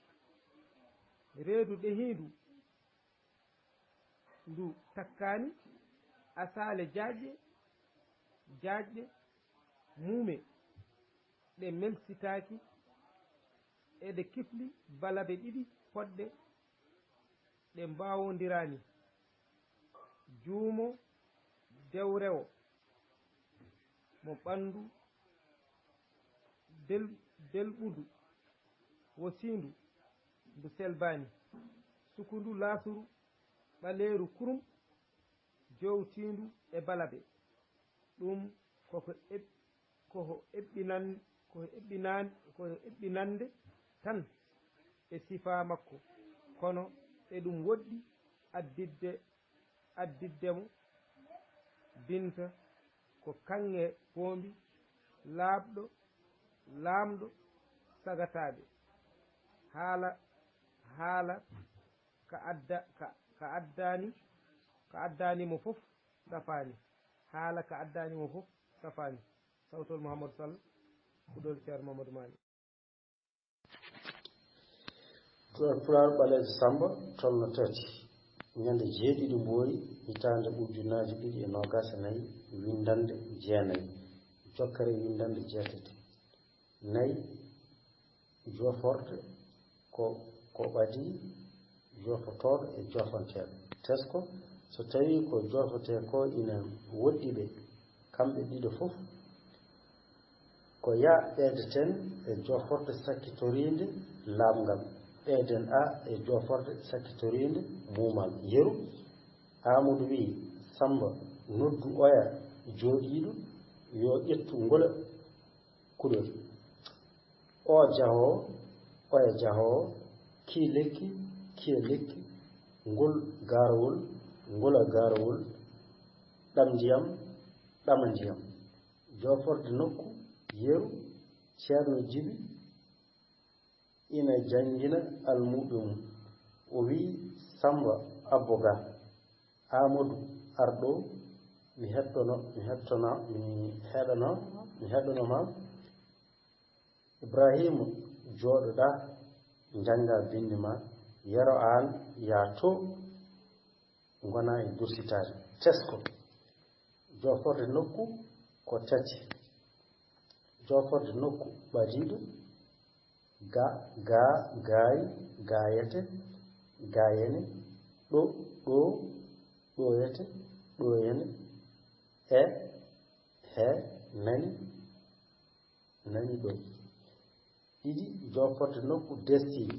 reedu ɗehiindu ndu takkaani asaale jaajƴe muume ɗe melsitaaki eɗe kifli balaɓe ɗiɗi poɗɗe ɗe mbawondiraani juumo dewrewo mo ɓanndu delɓudu wosiindu ndu selbaani sukundu laasuru ɓaleeru kurum jowtiindu e balaɓe ɗum koko eɓɓinande tan e sifa makko kono e ɗum woɗɗi addiddemo binta ko kanŋe boombi laamɗo sagataɓe haala ka addanimo fof safani haala ka addanimo fof safani sawtol Mouhamadou Sall kuɗol ceerno Mamadou Mali Pulaar Ɓaleejo Samba tolno tati ñande jeeɗiɗi Mboyi hitande ujunnaje 2024 windande jeenayi jokkere windande jeetati nayi joforde ko ɓadi jofotoɗo e jofanteɗo tesko so tawi ko jofate ko ina woɗɗi ɓe kamɓe ɗiɗo fof ko ya ɓeydeten e joforde sakkitorinde laamgal ɓeyden e joforde sakkitorinde muumal yeru Amadou wi Samba noddu oya jooɗiiɗo yo ƴettu ngola kuɗol o jahowo oya jahowo kii lekki kiya lekki ngol gaarowol ngola gaarowol ɗam ndiyam ɗama ndiyam joforde nokku yeru ceerno Djibi ina jangina almuɓe mum o wi Samba abboga Amadou arɗo mi heɗanoma Ibrahima jooɗoɗa janga bindi ma yero an ya to gona e dursitade tesko joforde nokku ko tati joforde nokku ɓadiɗo gayete gayene ɗoyete ɗoyene he nani ɗo ɗiɗi joforde nokku destiny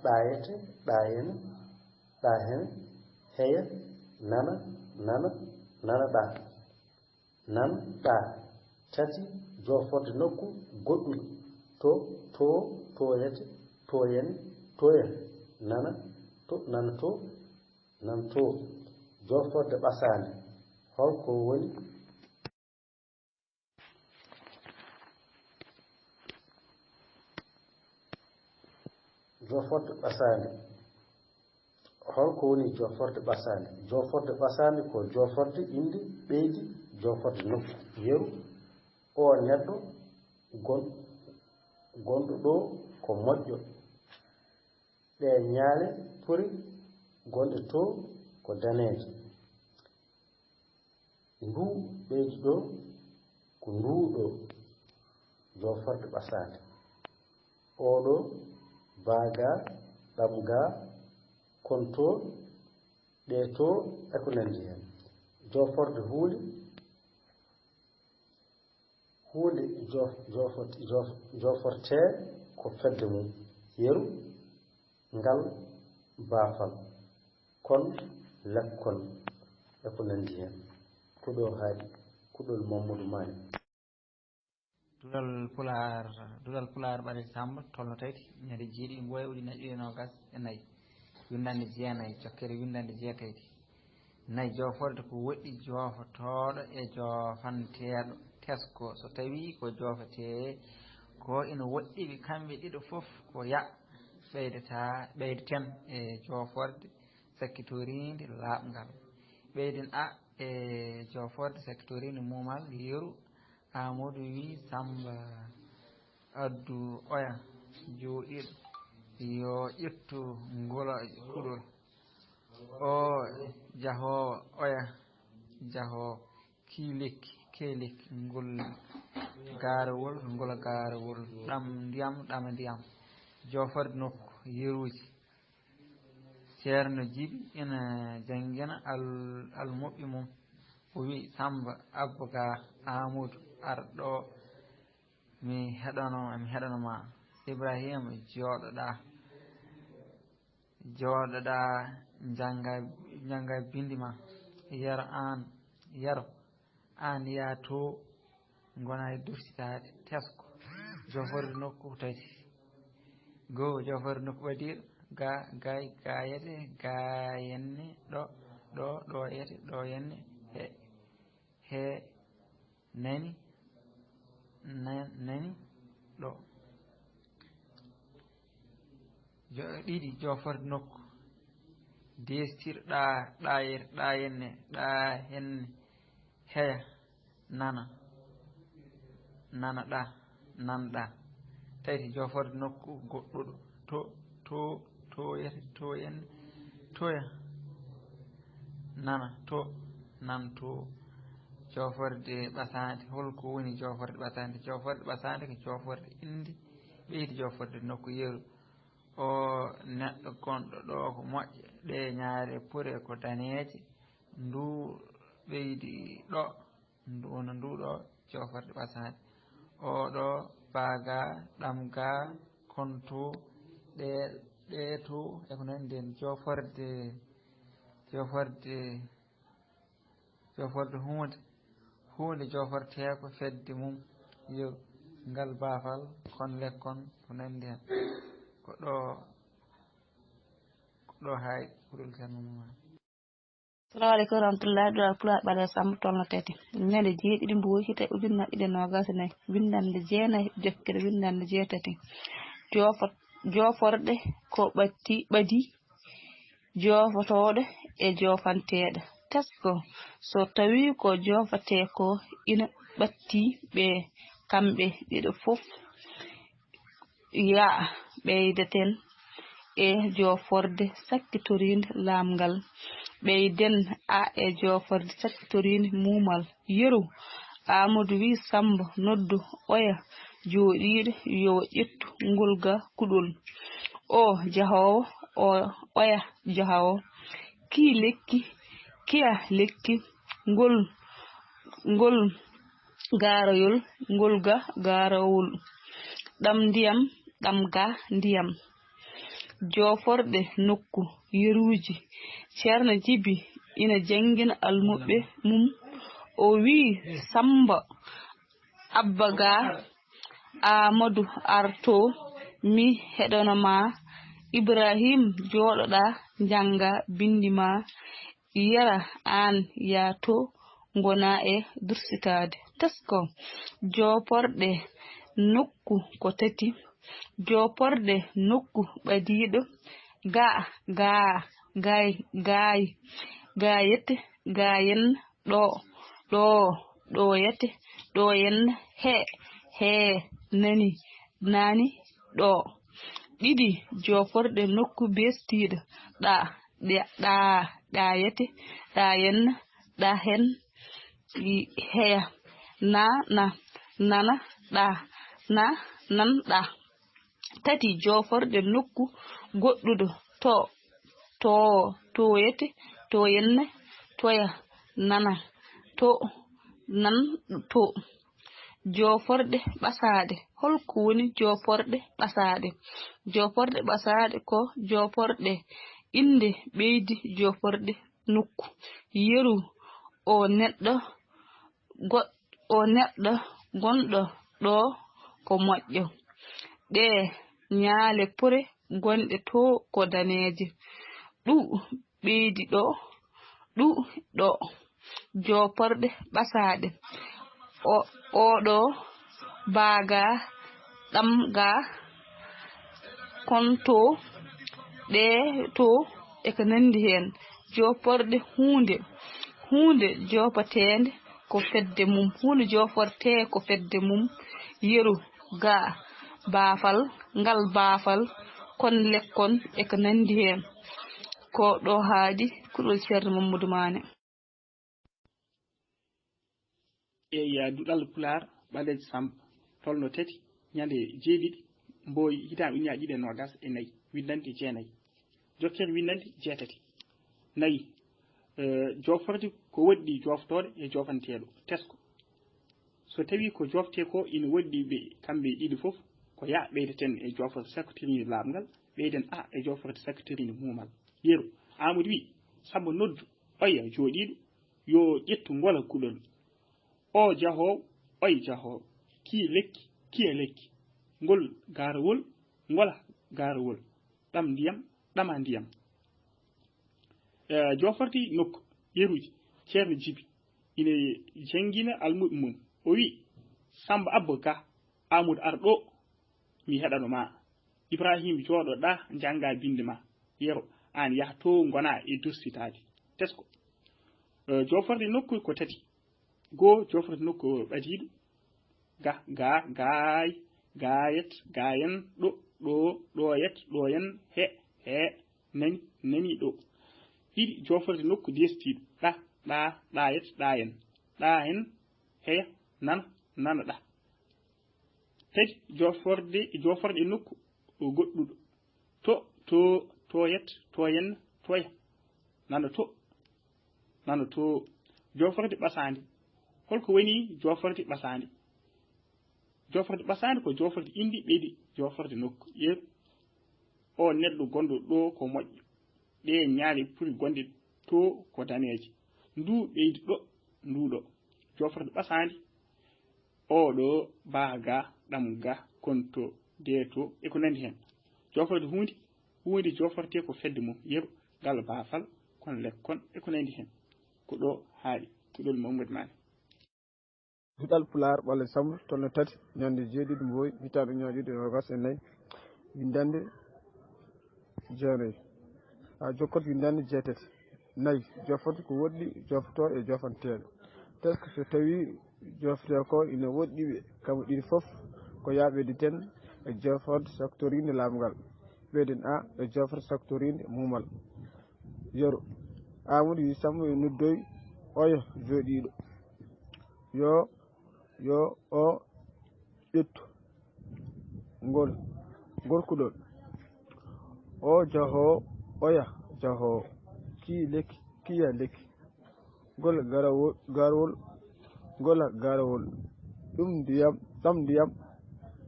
ɗayete ɗayene ɗahene heya nana ɗa nan ɗa tati joforde nokku goɗɗuɗo toyete toyene toya nana to joforde ɓasande holko woni joforde ɓasande holko woni joforde ɓasande ko joforde inde ɓeydi joforde nokku yeru o neɗɗo gonɗo ɗo ko moƴƴo ɗe ñaale puri gonɗe to ko daneeje ndu ɓeydi ɗo ko nduɗo joforde ɓasande oɗo baaga ɗam ga konto ɗe to eko nandi hen joforde huule joforte ko fedde mum yeru ngal baafal kon lekkol eko nandi hen kuɗo haaɗi kuɗol Mamadou Mani dural Pulaar Ɓaleejo Samba tolno tati ñande jeeɗiɗi Mboya ujunnaje 2024 windande jeenayi jokkere windande jeetati nayi joforde ko woɗɗi jofotoɗo e jofanteɗo tesko so tawi ko jofate ko ina woɗɗiɓe kamɓe ɗiɗo fof ko ya ɓeydeten e joforde sakkitorinde laaɓngal ɓeyden e joforde sakkitorinde mumal yeru Amadou wi Samba addu oya jooɗiɗo yo ƴettu ngola kuɗol o jahowo oya jahowo keelekki ngol gaarowol ngola gaarowol ɗam ndiyam ɗama ndiyam joforde nokku yeruji ceerno Djiby ina janggina almoɓɓi mum o wi Samba abba ga Amadou arɗo mi heɗanoma Ibrahima jooɗoɗa jangga bindi ma yaro an ya to gona e dursitade tesko joforde nokku tati goo joforde nokku ɓadiɗo gayete gayenne ɗo yete ɗo yenne he nani ɗo ɗiɗi joforde nokku destir ɗa henne heya nanɗa tati joforde nokku goɗɗuɗo to yete to henne toya nan to joforde ɓasande holko woni joforde ɓasande ko joforde inde ɓeydi joforde nokku yeru o neɗɗo gonɗo ɗo ko moƴƴe ɗe ñaare pure ko daneje ndu ɓeydi ɗo wona nduɗo joforde ɓasande oɗo baga ɗamga konto ɗe to eko nandi nden joforde hunde jofordeko fedde mum yeru ngal baafal kon lekkon ko nandi hen ko ɗo hay ɓurol salmama. Assalamu aleykum warahmatullahi ɗo Pulaar ɓale Samba tolno tati ñande jeeɗiɗi mboyi hita ujunnaje ɗiɗi e nogas e nayyi windande jeenayyi jokkere windande jeetati joforde ko ɓadi jofotoɗo e jofanteɗo tesko so tawi ko jofate ko ina ɓatti ɓe kamɓe ɗiɗo fof ya ɓeydeten e joforde sakkitorinde laamgal ɓeyden e joforde sakkitorinde mumal yeru Amadou wi Samba noddu oya jooɗiɗo yo ƴettu ngolga kuɗol o jahowo oya jahowo kiya lekki ngol garoyol ngolga garowol ɗam ndiyam ɗamga ndiyam joforde nokku yeruji ceerno Djiby ina janggina almuɓe mum o wi Samba abba ga Amadou arto mi heɗanoma Ibrahim jooɗoɗa janga bindi ma yara an ya to gona e dursitade tesko joporde nokku ko tati joporde nokku ɓadiɗo gayete gayen ɗo yete ɗo yenna he nani ɗo ɗiɗi joforde nokku bestiɗo ɗa yete ɗa yenna ɗa hen heya nana ɗa tati joforde nokku goɗɗuɗo to yete to yenna toya nan to joforde ɓasade holko woni joforde ɓasade ko joforde inde ɓeydi joforde nokku yeru o neɗɗo gonɗo ɗo ko moƴƴo ɗe ñaale pure gonɗe to ko daneje ɓeydi ɗo joforde ɓasade oɗo baaga ɗamga konto ɗe to e ko nandi hen joporɗe hunde jopatede ko fedde mum hunde joforte ko fedde mum yeru ga baafal ngal baafal kon lekkon e ko nandi hen ko ɗo haadi kuɗol ceerno Mamadou Mané eyi duɗal Pulaar ɓalejo Samba tolno tati ñande jeeɗiɗi mboyi hitande ujunaje ɗiɗi e nogas e nayyi windande jeenayyi jokkere windande jeetati nayyi joforde ko woɗɗi joftoɗe e jofanteɗo tesko so tawi ko jofte ko ina woɗɗi ɓe kamɓe ɗiɗi foof ko ya ɓeydeten e joforde sakkotirinde laaɓngal ɓeyden e joforde sakkotirinde muumal yeru Amadou wi Samba noddu oya jooɗiɗo yo ƴettu ngola kuɗol o jahowo oya jahowo kiye lekki kiye lekki ngol garawol ngola garawol ɗam ndiyam ɗama ndiyam joforde nokku yeruji ceerno Djiby ina jangguina almuɓe mum o wi Samba Abba Ka Amadou ar ɗo mi heɗanoma Ibrahima jooɗoɗa jangga binde ma yero an yaha to gona e dostitade tesko joforde nokku ko tati go joforde nokku ɓadiɗo ga gaay gayet gayen ɗoyet ɗoyen he nani ɗo ɗiɗi joforde nokku destiɗo ɗayet ɗayen ɗahen heya nana ɗa tati joforde nokku goɗɗuɗo toyet toyen toya nana to joforde ɓasande holko woni joforde ɓasande ko joforde indi ɓeydi joforde nokku yeru o neɗɗo gonɗo ɗo ko moƴƴo ɗe ñaali puri gonde to ko daneje ndu ɓeydi ɗo nduɗo joforde ɓasande oɗo baaga ɗam ga konto deeto eko nandi hen joforde hunde joforde ko fedde mum yeru ngal baafal kon lekkon eko nandi hen ko ɗo haaɗi kuɗol Mamadou Mané duɗal Pulaar ɓalejo Samba tolno tati ñande jeeɗiɗi mboyi hitande ujunaje ɗiɗi e nogas e nayyi windande jeenayyi ha jokkorde windande jeetati nayyi joforde ko woɗɗi joftoɗe e jofanteɗe tesko so tawi jofte ko ina woɗɗiɓe kamɓe ɗiɗi foof ko yaɓedeten e joforde saktorinde laaɓngal ɓeyden e joforde saktorinde muumal yeru Amadou wi Samba yo noddoy oya jooɗiɗo yo o ƴettu ngol kuɗol o jahowo oya jahowo kiye lekki kiya lekki ngola garawol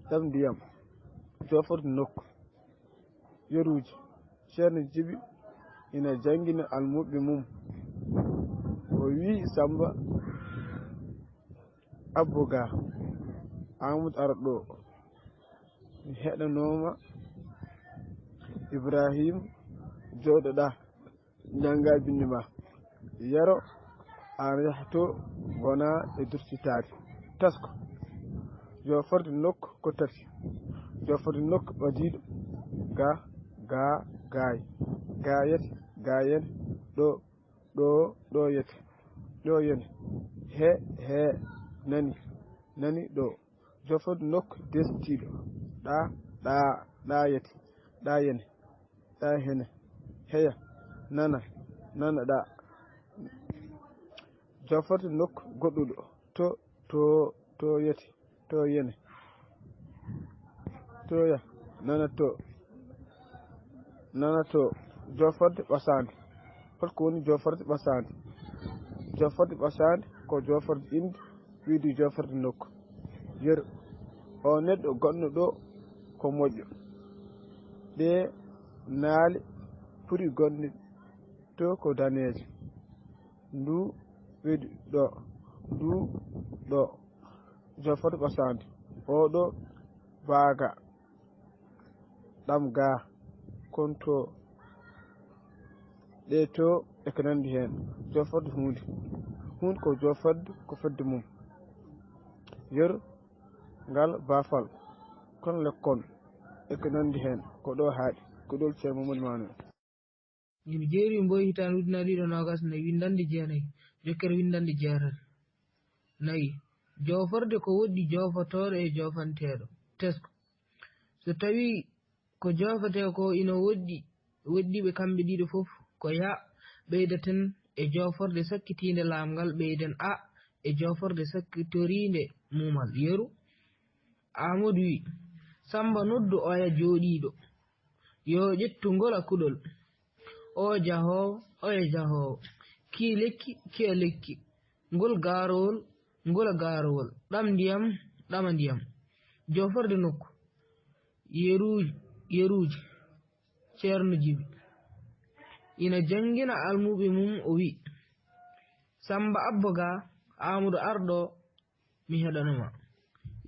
ɗam ndiyam joforde nokku yeruji ceerno Djiby ina jangguina almuɓe mum o wi Samba Abba Ga Amadou ar ɗo mi heɗanoma Ibrahima jooɗoɗa jangga binde ma yero an yaha to gona e dursitade tesko joforde nokku ko tati joforde nokku ɓadiɗo gayet gayen ɗoyete ɗoyene he nani ɗo joforde nokku destiɗo ɗayete ɗayene ɗahene heya nana ɗa joforde nokku goɗɗuɗo toyete toyene toya nana to joforde ɓasande holko woni joforde ɓasande ko joforde inde wiidi joforde nokku yeru o neɗɗo gonɗo ɗo ko moƴƴo ɗe naali puri gonɗe to ko daneje ndu wiidi ɗo joforde ɓasande oɗo baaga ɗam ga konto ɗe to eko nandi hen joforde hunde ko joforde ko fedde mum yeru ngal baafal kon lekkon e ko nandi heen ko ɗo haaɗi ko ɗol ceerno Mamadou Mano ina jeeri mboyi hitaan ujunnaje ɗiɗi e nogas nayi windande jeenayi jokkere windande jeetati nayi jooforde ko woɗɗi joofotooɗo e joofanteeɗo tesko so tawi ko joofetee ko ina woɗɗiɓe kamɓe ɗiɗo fof ko ya ɓeydaten e jooforde sakkitiinde laamngal ɓeyden a e jooforde sakkitoriinde mumal yeru Amadou wi Samba noddu oya jooɗiiɗo yo ƴettu ngola kuɗol o jahoowo oya jahoowo kii lekki kiya lekki ngol gaarowol ngola gaarowol ɗam ndiyam ɗama ndiyam jooforde nokku yeruuji ceerno Jibi ina janngina almuɓe mum o wi Samba abbo ga Amadou arɗo mi heɗanoma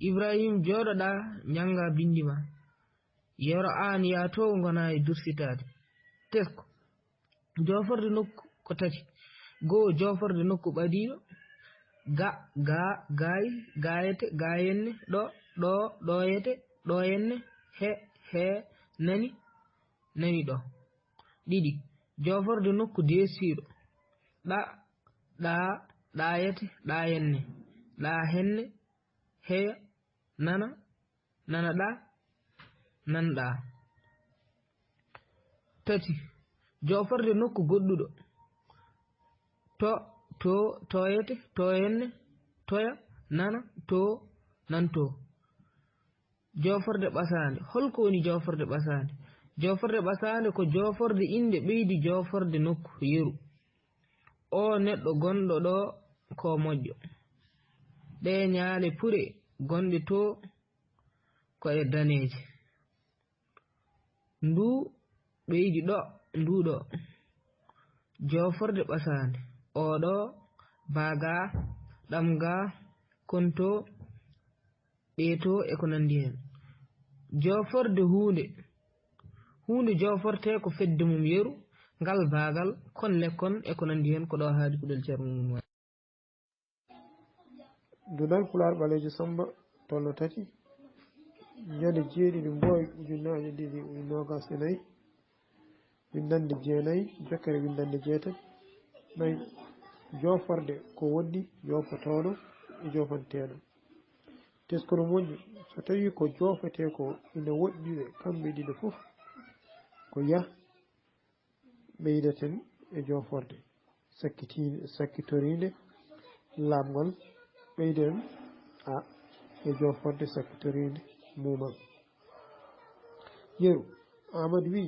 Ibrahim jooɗoɗa njanga bindi ma yero aan ya to gona e dursitade tesko jooforde nokku ko tati goo jooforde nokku ɓadiɗo gayete gayenne ɗoyete ɗoyenne he nani ɗo ɗiɗi jooforde nokku desiɗo ɗayete ɗayenne ɗahenne heya nanaɗa nanɗa tati jooforde nokku goɗɗuɗo toyete toyenne toya nana nanto jooforde ɓasande holko woni jooforde ɓasande jooforde ɓasande ko jooforde inde ɓeydi jooforde nokku yeru o neɗɗo gonɗo ɗo ko moƴƴo ɗe ñaale pure gonɗe to ko e daneje ndu ɓeydi ɗo nduɗo jooforde ɓasande oɗo baga ɗam ga konto ɓeeto e ko nandi hen jooforde hunde jooforte ko fedde mum yeru ngal bagal kon lekkon e ko nandi hen ko ɗo haadi kuɗel ceerno mum dunal Pulaar ɓaleejo Samba tolno tati ñande jeeɗiɗi Mboyo ujunnaje ɗiɗi nogas e nayi windande jeenayi jokkere windande jeetati nayi jooforde ko woɗɗi joofotoɗo e joofanteɗo teskono moƴƴi so tawi ko joofete ko ina woɗɗiɓe kamɓe ɗiɗo fof ko ya ɓeydaten e jooforde sakkitorinde laamngal ɓeyden a e jooforde sakkitorinde mumal yeru Amadou wi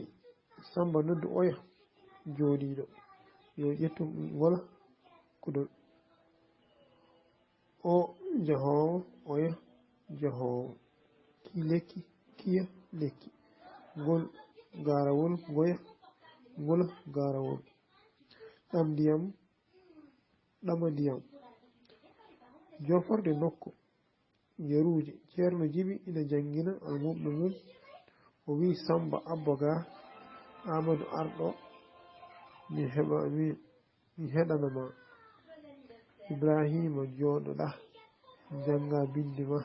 Samba noddu oya jooɗiɗo yo ƴettu ngola kuɗol o jahoowo oya jahoowo ki lekki kiya lekki ngol garawol ngoya ngola garawol ɗam ndiyam ɗama ndiyam jooforde nokku yeruuje ceerno Jibi ina janngina almuɓe mum o wi Samba abba ga Amadou arɗo mi heɗanoma Ibrahima jooɗoɗa janga bindi ma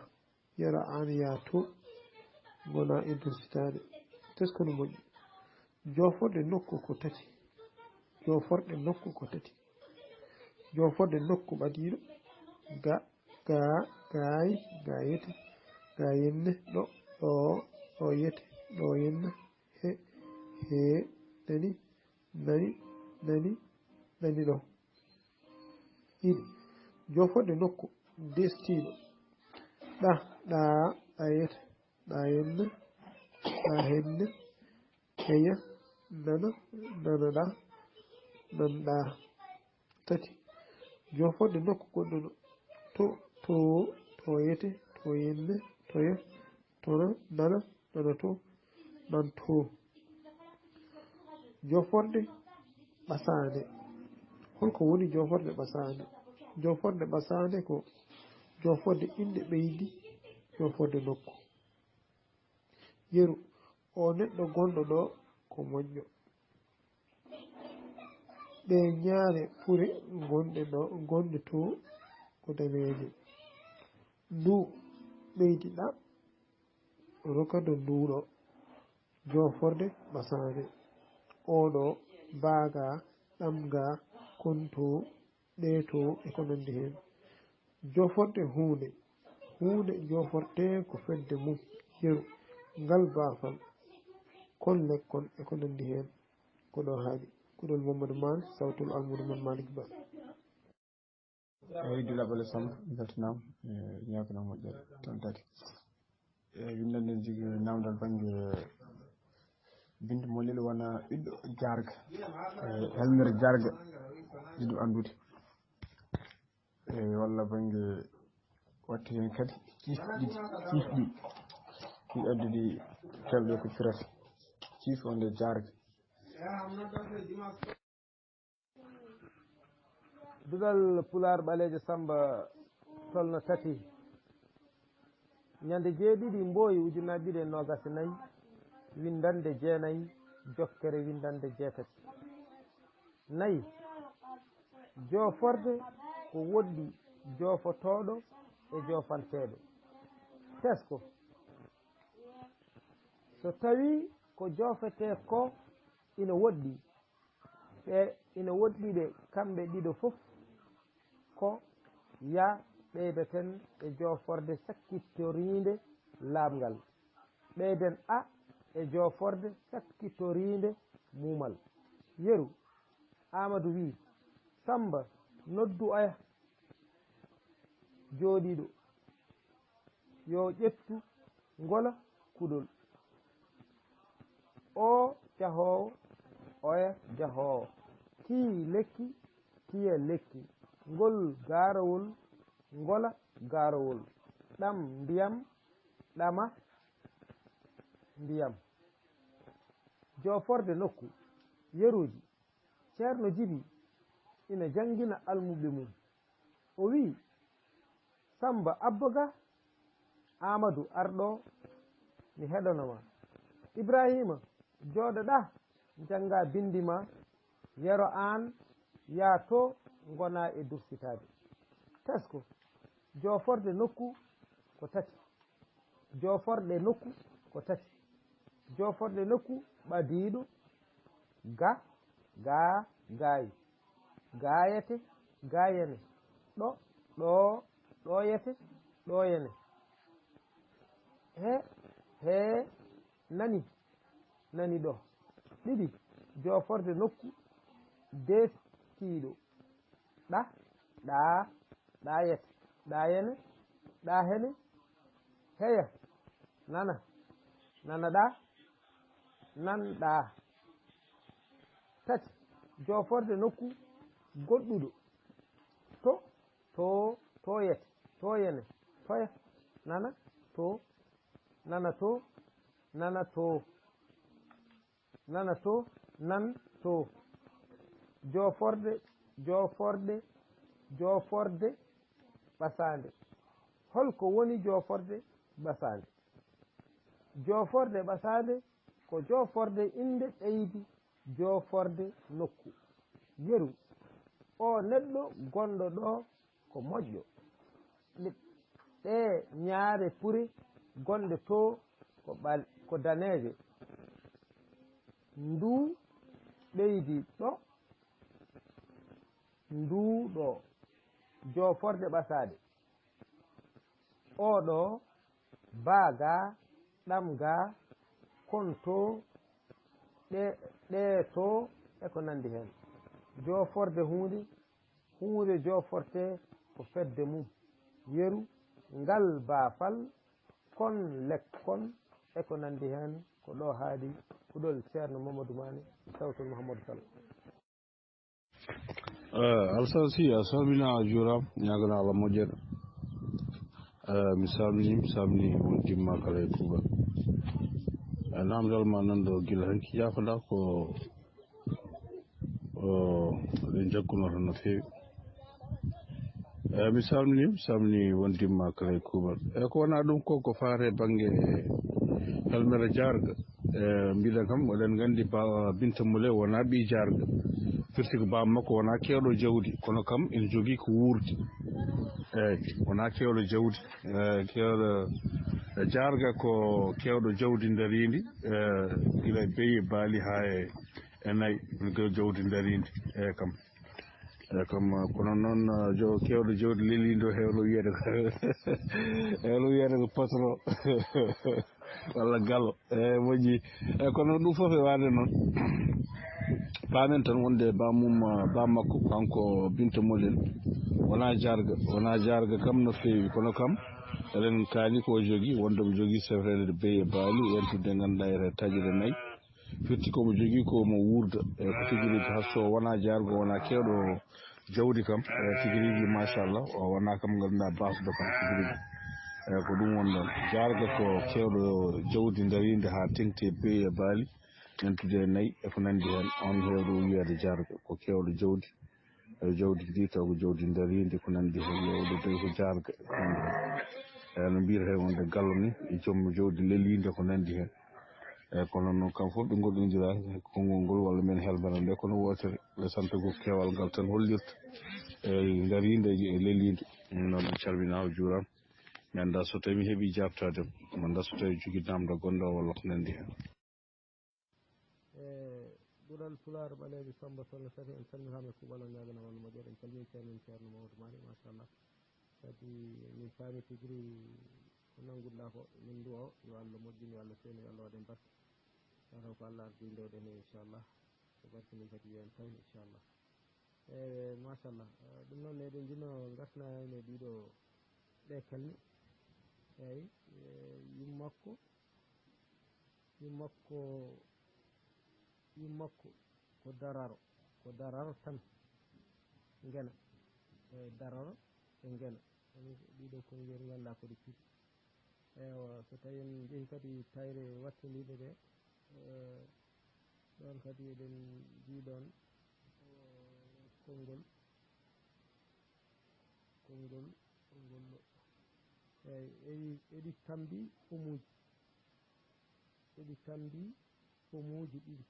yara an ya to gona e dursitade teskono moƴƴi jooforde nokku ko tati jooforde nokku ko tati jooforde nokku ɓadiɗo gayete gayenne ɗoyete ɗoyenne he nani ɗo ɗiɗi jooforde nokku destiɗo ɗayete ɗayenne ɗahenne heya nanaɗa nanɗa tati jooforde nokku goɗɗuɗo toyete toyenne toya tona nana to nanto jooforde ɓasande holko woni jooforde ɓasande jooforde ɓasande ko jooforde inde ɓeydi jooforde nokku yeru o neɗɗo gonɗo ɗo ko moƴƴo ɗe ñaare pure gonɗe to ko daneje ndu ɓeydi ɗa rokado nduɗo joforde ɓasande oɗo baaga ɗamga konto ɗeeto e ko nandi hen joforde hunde joforte ko fedde mum yeru ngal baafal kon lekkon e ko nandi hen ko ɗo haaɗi kuɗol Mamadou Man sawtul almudo man Malick Ba eyyi dulaɓale Samba beltanama ñakana moƴƴere tan tati eyyi windande jogui namdal banggue Binta Molel wona ɓiɗɗo jarga helmere jarga yiɗum andude eyyi walla banggue watte hen kadi ciifɗi ɗi addude kelɗo ko firata ciif onde jarga duɗal Pular ɓalejo Samba tolno tati ñande jeeɗiɗi Mboyi ujunnaje ɗiɗi e nogas e nayyi windande jeenayyi jokkere windande jeetati nayyi joforde ko woɗɗi jofotoɗo e jofanteɗo tesko so tawi ko jofete ko ina woɗɗi ɓe ina woɗɗiɓe kamɓe ɗiɗo fof ko ya ɓeydaten e joforde sakkittorinde laamgal ɓeyden a e joforde sakkittorinde muumal yeru Amadou wi Samba noddu aya jooɗiɗo yo ƴettu ngola kuɗol o jahowo oya jahowo kii lekki kiya lekki ngol gaarowol ngola gaarowol ɗam ndiyam ɗama ndiyam joforde nokku yeruji ceerno Djiby ina jangina almuɓe mum o wi Samba abboga Amadou arɗo mi heɗanoma Ibrahima jooɗoɗa jangga bindi ma yero an yaa to gona e dursitade tesko joforde nokku ko tati joforde nokku ko tati joforde nokku ɓadiɗo gaayi gaayete gaayene ɗoyete ɗoyene he nani ɗo ɗiɗi joforde nokku deestiɗo ɗayete ɗayene ɗahene heya nanaɗa nanɗa tati joforde nokku goɗɗuɗo toyete toyene toya nana to nan to joforde ɓasande holko woni joforde ɓasande joforde ɓasande ko joforde inde ɓeydi joforde nokku yeru o neɗɗo gonɗo ɗo ko moƴƴo ɗe ñaare puri gonɗe to ko daneje ndu ɓeydi ɗo nduɗo joforde ɓasade oɗo baaga ɗamga konto ɗe to e ko nandi hen joforde hunde joforte ko fedde mum yeru ngal baafal kon lekkon e ko nandi hen ko ɗo haadi kuɗol ceerno Mamadou Mané sawtol Mouhamadou Sall Alassane Sy a salmina a juuram ñagana Allah moƴƴere mi salmini won timma kala e kuugal namdal ma nanɗo gila hanki yafoɗa ko ɗen jaggunoto no feewi mi salmini won timma kala e kuugal ko wona ɗum ko faare banggue helmere jarga mbiɗen kam oɗen gandi Binta Moule wona ɓi jarga firti ko baba makko wona kewɗo jawdi kono kam ene jogui ko wuurdi eyyi wona kewɗo jawdi kewɗo jarga ko kewɗo jawdi darindi ila beyi baali ha e nayi ko jawdi darindi kam kono noon kewɗo jawdi lelindo hewlo wiyede ko patron walla gallo moƴƴi kono ɗum fof e wade noon paamen tan wonde ba makko kanko Binta Molel wona jarga kam no feewi kono kam eɗen kaali ko jogui wonde mo jogui sefrede beyi e baali yentude ganduɗa ete taƴire nayyi firti komo jogui komo wuurda ko tigui rigui hasso wona jargo wona kewɗo jawdi kam tigui rigui machallah o wona kam ganduɗa basɗo kam tigui rigui ko ɗum woni ɗon jarga ko kewɗo jawdi darinde ha tengti beyi e baali yentude nayyi eko nandi hen on hewɗo wiyede jarga ko kewɗo jawdi jawdi ndi taw ko jawdi darinde ko nandi hen yewɗo tawi ko jarga no mbiyete wonde gallo ni e joom jawdi lelinde ko nandi hen kono noon kam fof ɓe goɗɗodira konngol ngol walla men helbere nde kono wotere le santagol kewal ngal tan hollirta e darinde e lelinde noon en calminama juurama mi anda so tawi mi heeɓi jabtade mi anda so tawi jogui namdo gonɗo walla ko nandi hen ɓuural pulaar ɓaleeɓe Samba Solla tati en calminama e kuuɓal on ñaganama Allah moƴƴere en calmini ceerno Mamadou Malick machallah kadi min paami tigiri ko nannguɗa ko min ndu o yo Allah moƴƴin yo Allah feewni yo Allah waɗen barke taw ko Allah ardi ndewɗen e inchallah ko barke min kadi wiyen tawi inchallah machallah ɗum noon eɗen jino gasna hen e ɗiɗo ɗe kelne eyyi yummakko ko dararo tan ngena dararo e ngena ɗiɗo kono wiyete ganduɗa koɗe piɗi eywa so tawi en jeehi kadi tayre wattindiɗe ɗe ɗon kadi eɗen jiiɗon konngol ɗo eyyi eɗi tambi pomuji ɗiɗi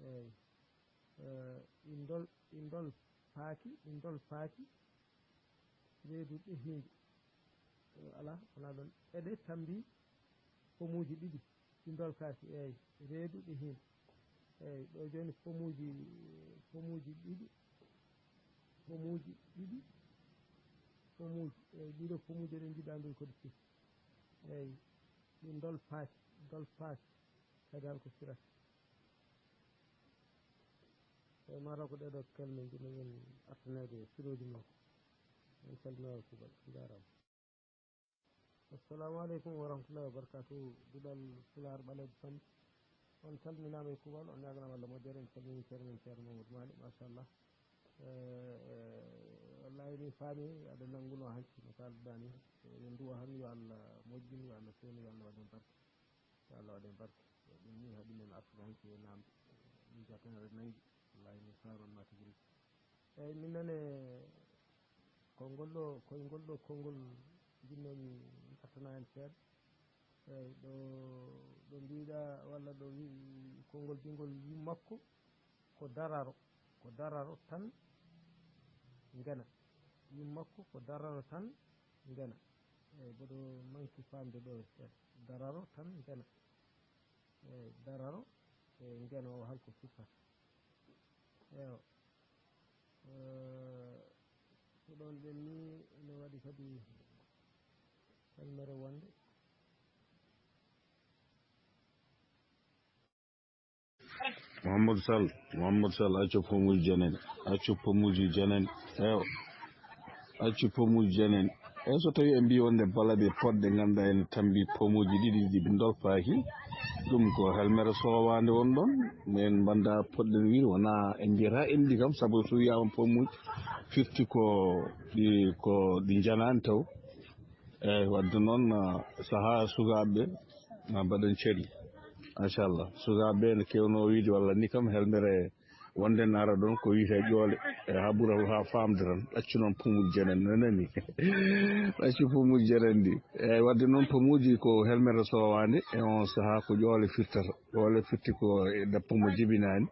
eyyi ɗi ndol paaki reedu ɗehindi ala wona ɗon eɗe tambi pomuji ɗiɗi ɗi ndol kaaki eyyi reedu ɗehindi eyyi ɗo joni pomuji ɗiɗi eyyi ɗiɗo pomuji eɗen jiiɗa andude koɗe piɗi eyyi ɗi ndol paaki kadi halko sirata eyyi mataw ko ɗeɗo kelme jiɗnoɗen artanede siroji men en calminama kuuɓal jarama assalamu aleykum wa rahmatullahi wa barakatuhu duɗal Pulaar ɓaleɓe Samba on calminama e kuuɓal on ñaganama Allah moƴƴere en calmini ceerno men ceerno Mamadou Malick machallah wallahi min faami aɗa nannguno hanki no kalduɗa ni eɗen duwa tan yo Allah moƴƴin yo Allah fewnu yo Allah waɗen barke yo Allah waɗen barke ɗum ni haɗumen artude hanki e namde min jatan aɗa nanngui wallahi min faronma tigi rigui eyyi min nane koye ngol ɗo konngol jinnomi gattana hen seeɗa eyyi ɗo mbiɗa walla ɗo wi konngol bingol yummakko ko dararo tan ngena yummakko ko dararo tan ngena eyyi mboɗo manki famde ɗo e seeɗa dararo tan ngena eyyi dararo e ngena o halko siffata eywa so ɗon ɗen ni ene waɗi kadi salmere wonde Mouhamadou Sall accu pomuji janani eywa accu pomuji janani eyyi so tawi en mbi wonde balaɗe poɗɗe ganduɗa ene tambi pomuji ɗiɗi ɗi dolfaki ɗum ko helmere sowande won ɗon min banda poɗɗen wiide wona en mbiyata endi kam saabu so wiyama pomuji firti ko ɗi janani taw eyyi wadde noon saaha sukaɓeɓe ma mbaɗen celli machallah sukaɓeɓe ne kewno wiide walla ni kam helmere wonde ne ara ɗon ko wiyete ƴoole ha ɓuura ha famde tan ɗaccu noon pomuji janani nanani ɗaccu pomuji janani ɗi eyyi wadde noon pomuji ko helmere sowande e on saaha ko ƴoole firtata ƴoole firti ko e deppa mo jibinani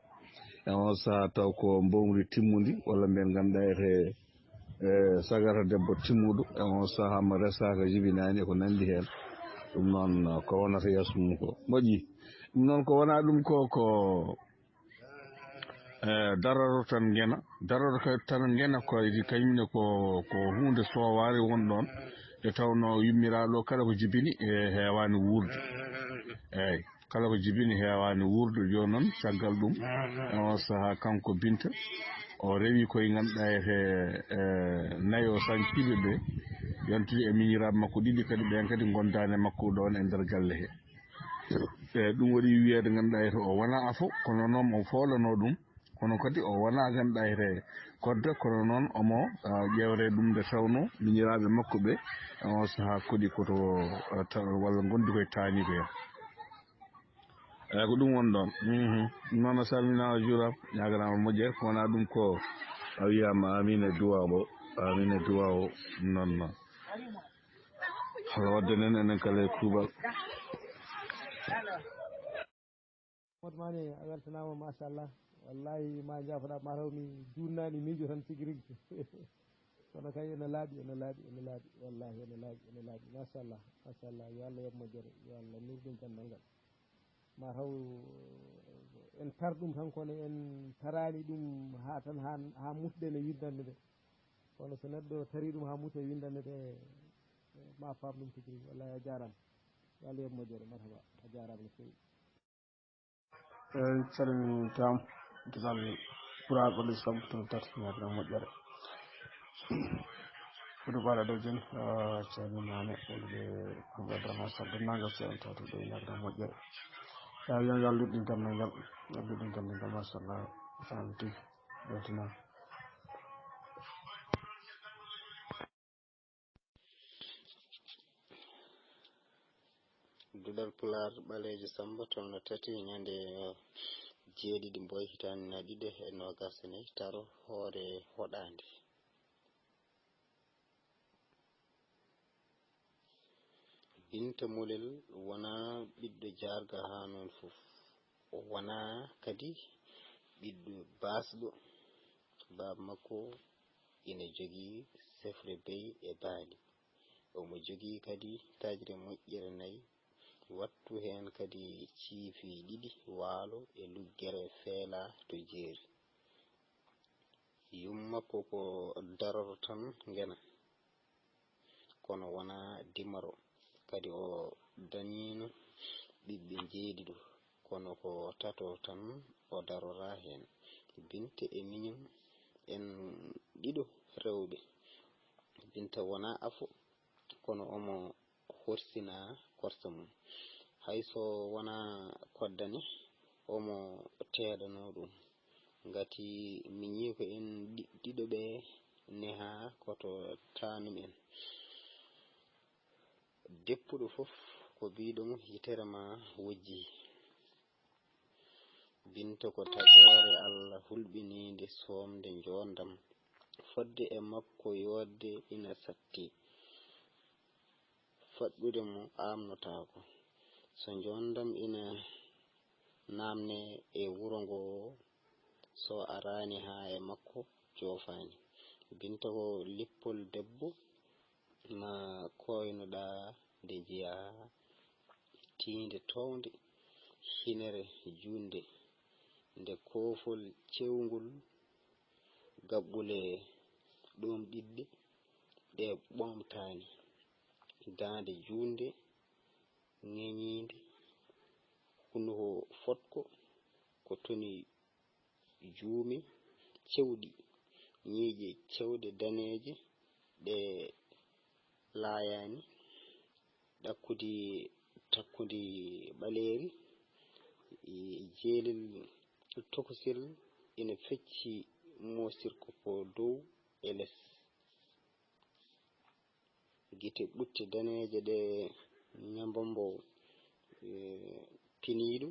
e on saaha taw ko mbowri timmudi walla mbiyen ganduɗa ete sagata debbo timmuɗo e on saaha mo resaka jibinani ko nandi hen ɗum noon ko wonata yeeso mum ko moƴƴi ɗum noon ko wona ɗum ko dararo tan gena dararo tan gena ko kañumne ko hunde soware won ɗon e tawno yummiraɗo kala ko jibini e heewani wurde eyyi kala ko jibini heewani wurde joni noon caggal ɗum e on saaha kanko Binta o rewi koye ganduɗa e nayi o sanciɓe ɓe yantude e miñiraɓe makko ɗiɗi kadi ɓen kadi gondani e makko ɗon e nder galle he e ɗum waɗi wiyede ganduɗa ete o wona afo kono noon o folano ɗum kono kadi o wona ganduɗa ete kodde kono noon omo ƴewre ɗum nde tawno miñiraɓe makko ɓe e on saaha koɗi koto walla gondi koye taani ko hen eyyi ko ɗum woni ɗon noon a salminama juurama ñaganama moƴƴere ko wona ɗum ko a wiyama amine duwa o noon Allah wadde nen enen kala e kuuɓal mane a weltanama machallah wallahi ma jafoɗa mataw mi jurnani miijo tan tigui rigui kono kay ene laaɓi wallahi ene laaɓi machallah yo Allah yoɓ moƴƴere yo Allah nurɗum gandal ngal mataw en tar ɗum tan kono en tarani ɗum ha tan ha musɗen e windande nde kono so neɗɗo tari ɗum ha muta e windande nde ma faam ɗum tigui rigui wallahi a jarama yo Allah yoɓ moƴƴere marhaba a jarama no fewi calmintam dal puraɗo l'islam to tati ñagra moƴƴere fuɗo baɗa ɗo jen calminane ɓolɓe hambadrama sall dennagal so en tawto ɗo ñagra moƴƴere yo yalluɗin gandal ngal machallah sami tigui weltanama Dudal Pular ɓalejo Samba tomno tati ñande jeeɗiɗi mboy hitande na ɗiɗi e nogas e nayyi taro hoore hoɗande Binta Molel wona ɓiɗɗo jarga ha noon fof o wona kadi ɓiɗɗo basɗo baba makko ina jogii sefre bey e baali omo jogii kadi tajre moƴƴere nayyi wattu hen kadi ciifi ɗiɗi waalo e luggere feela to jeeri yummakko ko daroro tan ngena kono wona dimaro kadi o dañino ɓiɓɓe jeeɗiɗo kono ko tato tan o darora hen Binta e miñum en ɗiɗo rewɓe Binta wona afo kono omo horsina korsa mum hayso wona koddane omo teeɗano ɗum ngati miñi ko en ɗiɗo ɓe neha koto tanumen deppuɗo fof ko biɗum yitere ma wojji Binta ko tagore Allah hulɓininde somde jondam fodde e makko yodde ina satti faɗɗude mo amnotako so jondam ina namne e wuro ngo so arani ha e makko jofani Binta ko lippol debbo ma koynoɗa nde jiya tinde towde hinere junde nde kofol cewngol gaɓɓule ɗum ɓiɓɓe ɗe ɓomtani dande junde ŋeñide hunduko fotko ko toni juumi cewɗi ñiije cewɗe daneje ɗe laayani ɗakkudi takkudi ɓaleri jeelel tokosil ina fecci mosirko ko dow e less gite ɓutte daneje ɗe ñambambo piniɗo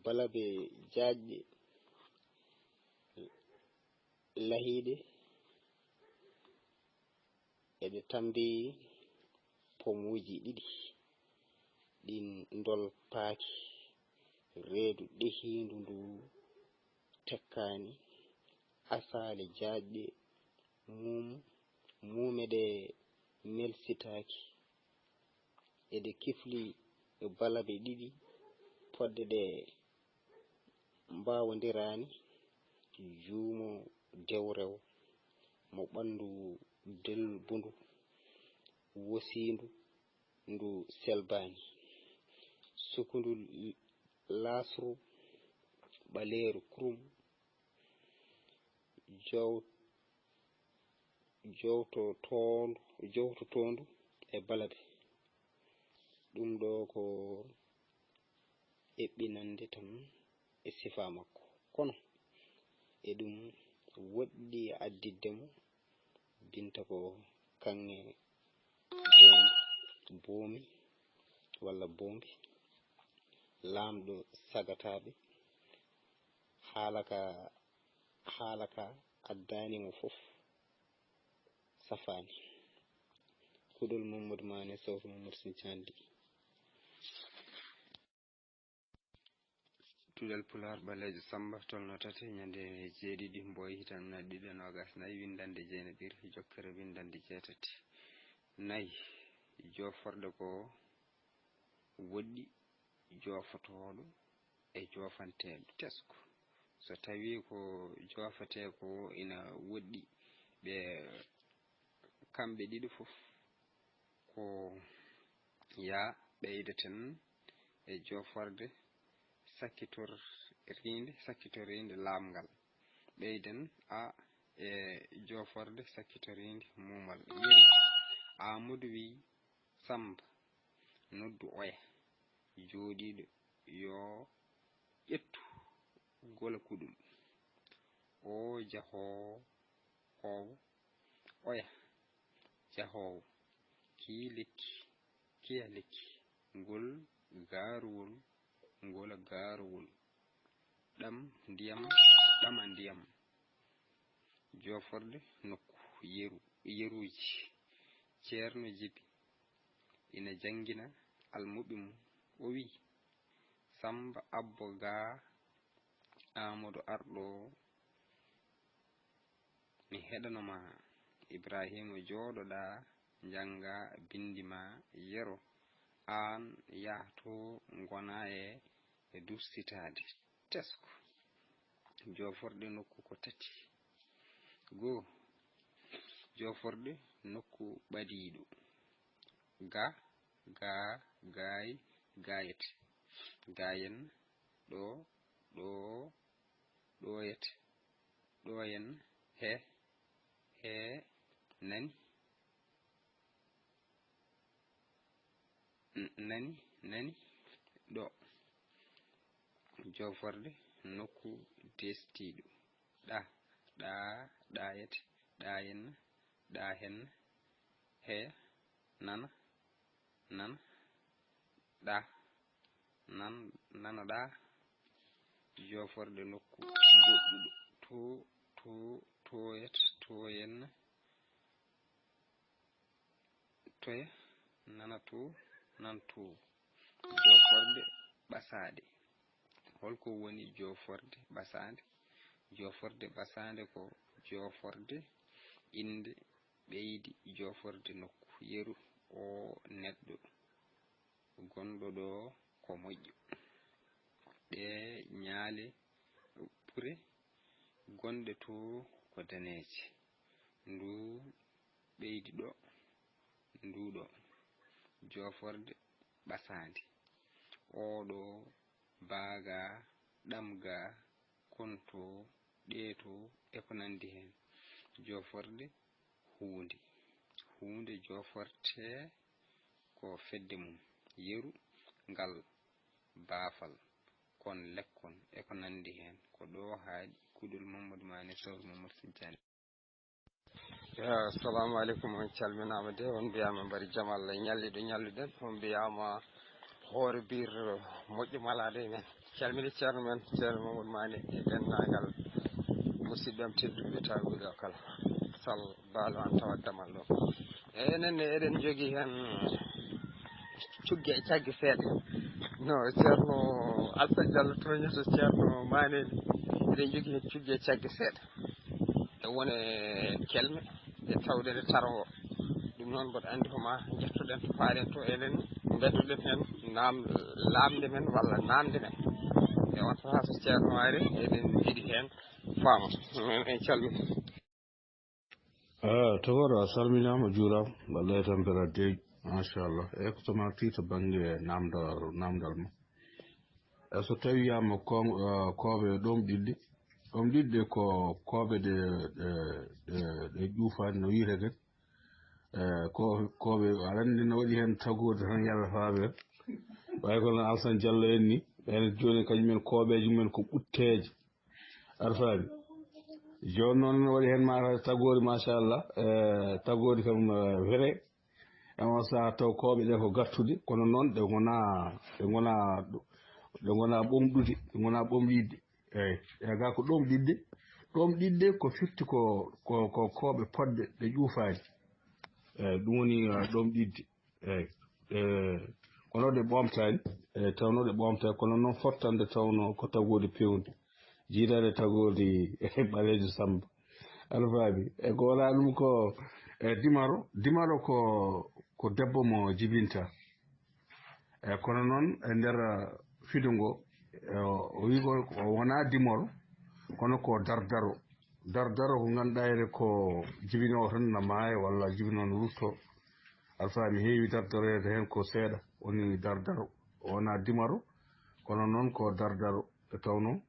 balabe jaajɗe lahiɗe eɗe tambi pomuji ɗiɗi ɗin ndol paaki reedu ɗehindu ndu tekkani asale jaajɗe muume ɗe melsitaaki eɗe kifli e balaɓe ɗiɗi podde ɗe mbawodiraani juumo dewrew mo ɓanndu delbundu wosiindu ndu selbaani sukundu laasru ɓaleeru kurum jowtotondu e balaɓe ɗum ɗo ko eɓɓinande tan e sifa makko kono e ɗum woɗɗi addidde mo binta ko kanŋe boomi walla boombi laamɗo sagataɓe haala ka addanimo fof safani kuɗol Mamadou Mané sawtu Mamadou Sy Thiandi Tuɗal Pulaar ɓaleejo Samba tolno tati ñande jeeɗiɗi mboy hitan na ɗiɗi nogas nayi windande jeeneɗir jokkere windande jeetati nayi joforde ko woɗɗi jofotoɗo e jofanteɗo tesko so tawi ko jofate ko ina woɗɗi ɓe kamɓe ɗiɗi fof ko ya ɓeydeten e joforde sakkitorinde laamgal ɓeyden e joforde sakkitorinde mumal yeri Amadou wi Samba noddu oya jooɗiɗo yo ƴettu gola kuɗum o jahowo oya jahowo kiya lekki ngol gaaruwol ngola gaaruwol ɗama ndiyam joforde nokku yeruji ceerno Jibi ina jangina almuɓe mum o wi Samba abbo ga Amadou arɗo mi heɗanoma Ibrahima jooɗoɗa janga bindi ma yero an yahto gona e dursitade tesko joforde nokku ko tati goo joforde nokku ɓadiɗo gayete gayen ɗoyete ɗoyen he nani ɗo joforde nokku destiɗo ɗayete ɗayen ɗahen he nana ɗa joforde nokku goɗɗuɗo toyete toyen toya nana to nan to joforde ɓasade holko woni joforde ɓasade ko joforde inde ɓeydi joforde nokku yeru o neɗɗo gonɗo ɗo ko moƴƴo ɗe ñaale ɓure gonɗe to ko daneje ndu ɓeydi ɗo nduɗo joforde ɓasade oɗo baaga ɗamga konto ɗeeto e ko nandi hen joforde hunde joforte ko fedde mum yeru ngal baafal kon lekkon e ko nandi hen ko ɗo haaɗi kuɗol Mamadou Mané sawru Mamadou Sy Thiandi assalamu aleykum on calminama de on mbiyama mbari jaam Allah ñalliɗo ñalluɗen on mbiyama hoore bir moƴƴo malade men calmini ceerno men ceerno Mamadou Mané e dennagal musidɓe tedduɓe tawiɗo kala sall baalo an tawat damal ɗo enen eɗen jogui hen cugge e caggue seeɗa no ceerno Alpha Diallo toñoto ceerno Mané eɗen jogui hen cuggue e caggue seeɗa e wone kelme e tawde nde taro o ɗum noon mboɗo anndi ko ma jettoɗen to paaren to enen beddoɗen hen lamde men walla namde men e on saaha so ceerno waari eɗen jiiɗi hen faama en calmini togoro a salminama juurama wallahi tampere deeƴi machallah e ko toma tiita banggue namdal ma e so tawi wiyama kooɓe ɗom ɗiɗɗe ko kooɓe ɗe ƴuufani no wiirete kooɓe aɗa anndi no waɗi hen tagorde tan yalla faaɓe way kono Alassane Diallo en ni ɓen joni kañumen kooɓeje mumen ko ɓutteje aɗa faami joni noon no waɗi hen mata tagori machallah tagori kam vrai e on saaha taw kooɓe ɗe ko gattude kono noon ɗe gona ɓomɗude ɗe gona ɓomɗidde eyyi e ga ko ɗomɗiɗde ko firti ko kooɓe podde ɗe ƴuufani eyyi ɗum woni ɗomɗidde eyyi kono ɗe ɓomtani eyyi tawno ɗe ɓomtani kono noon fottande tawno ko tagode pewdi jiidade tagode ɓalejo Samba aɗa faami e ko wona ɗum ko dimaro ko debbo mo jibinta eyyi kono noon e nder fidu ngo o wi ko wona dimoro kono ko dardaro ko ganduɗa ene ko jibinowo tan no maaya walla jibinowo no rutto aɗa faami heewi dardarede hen ko seeɗa woni dardaro wona dimaro kono noon ko dardaro e tawno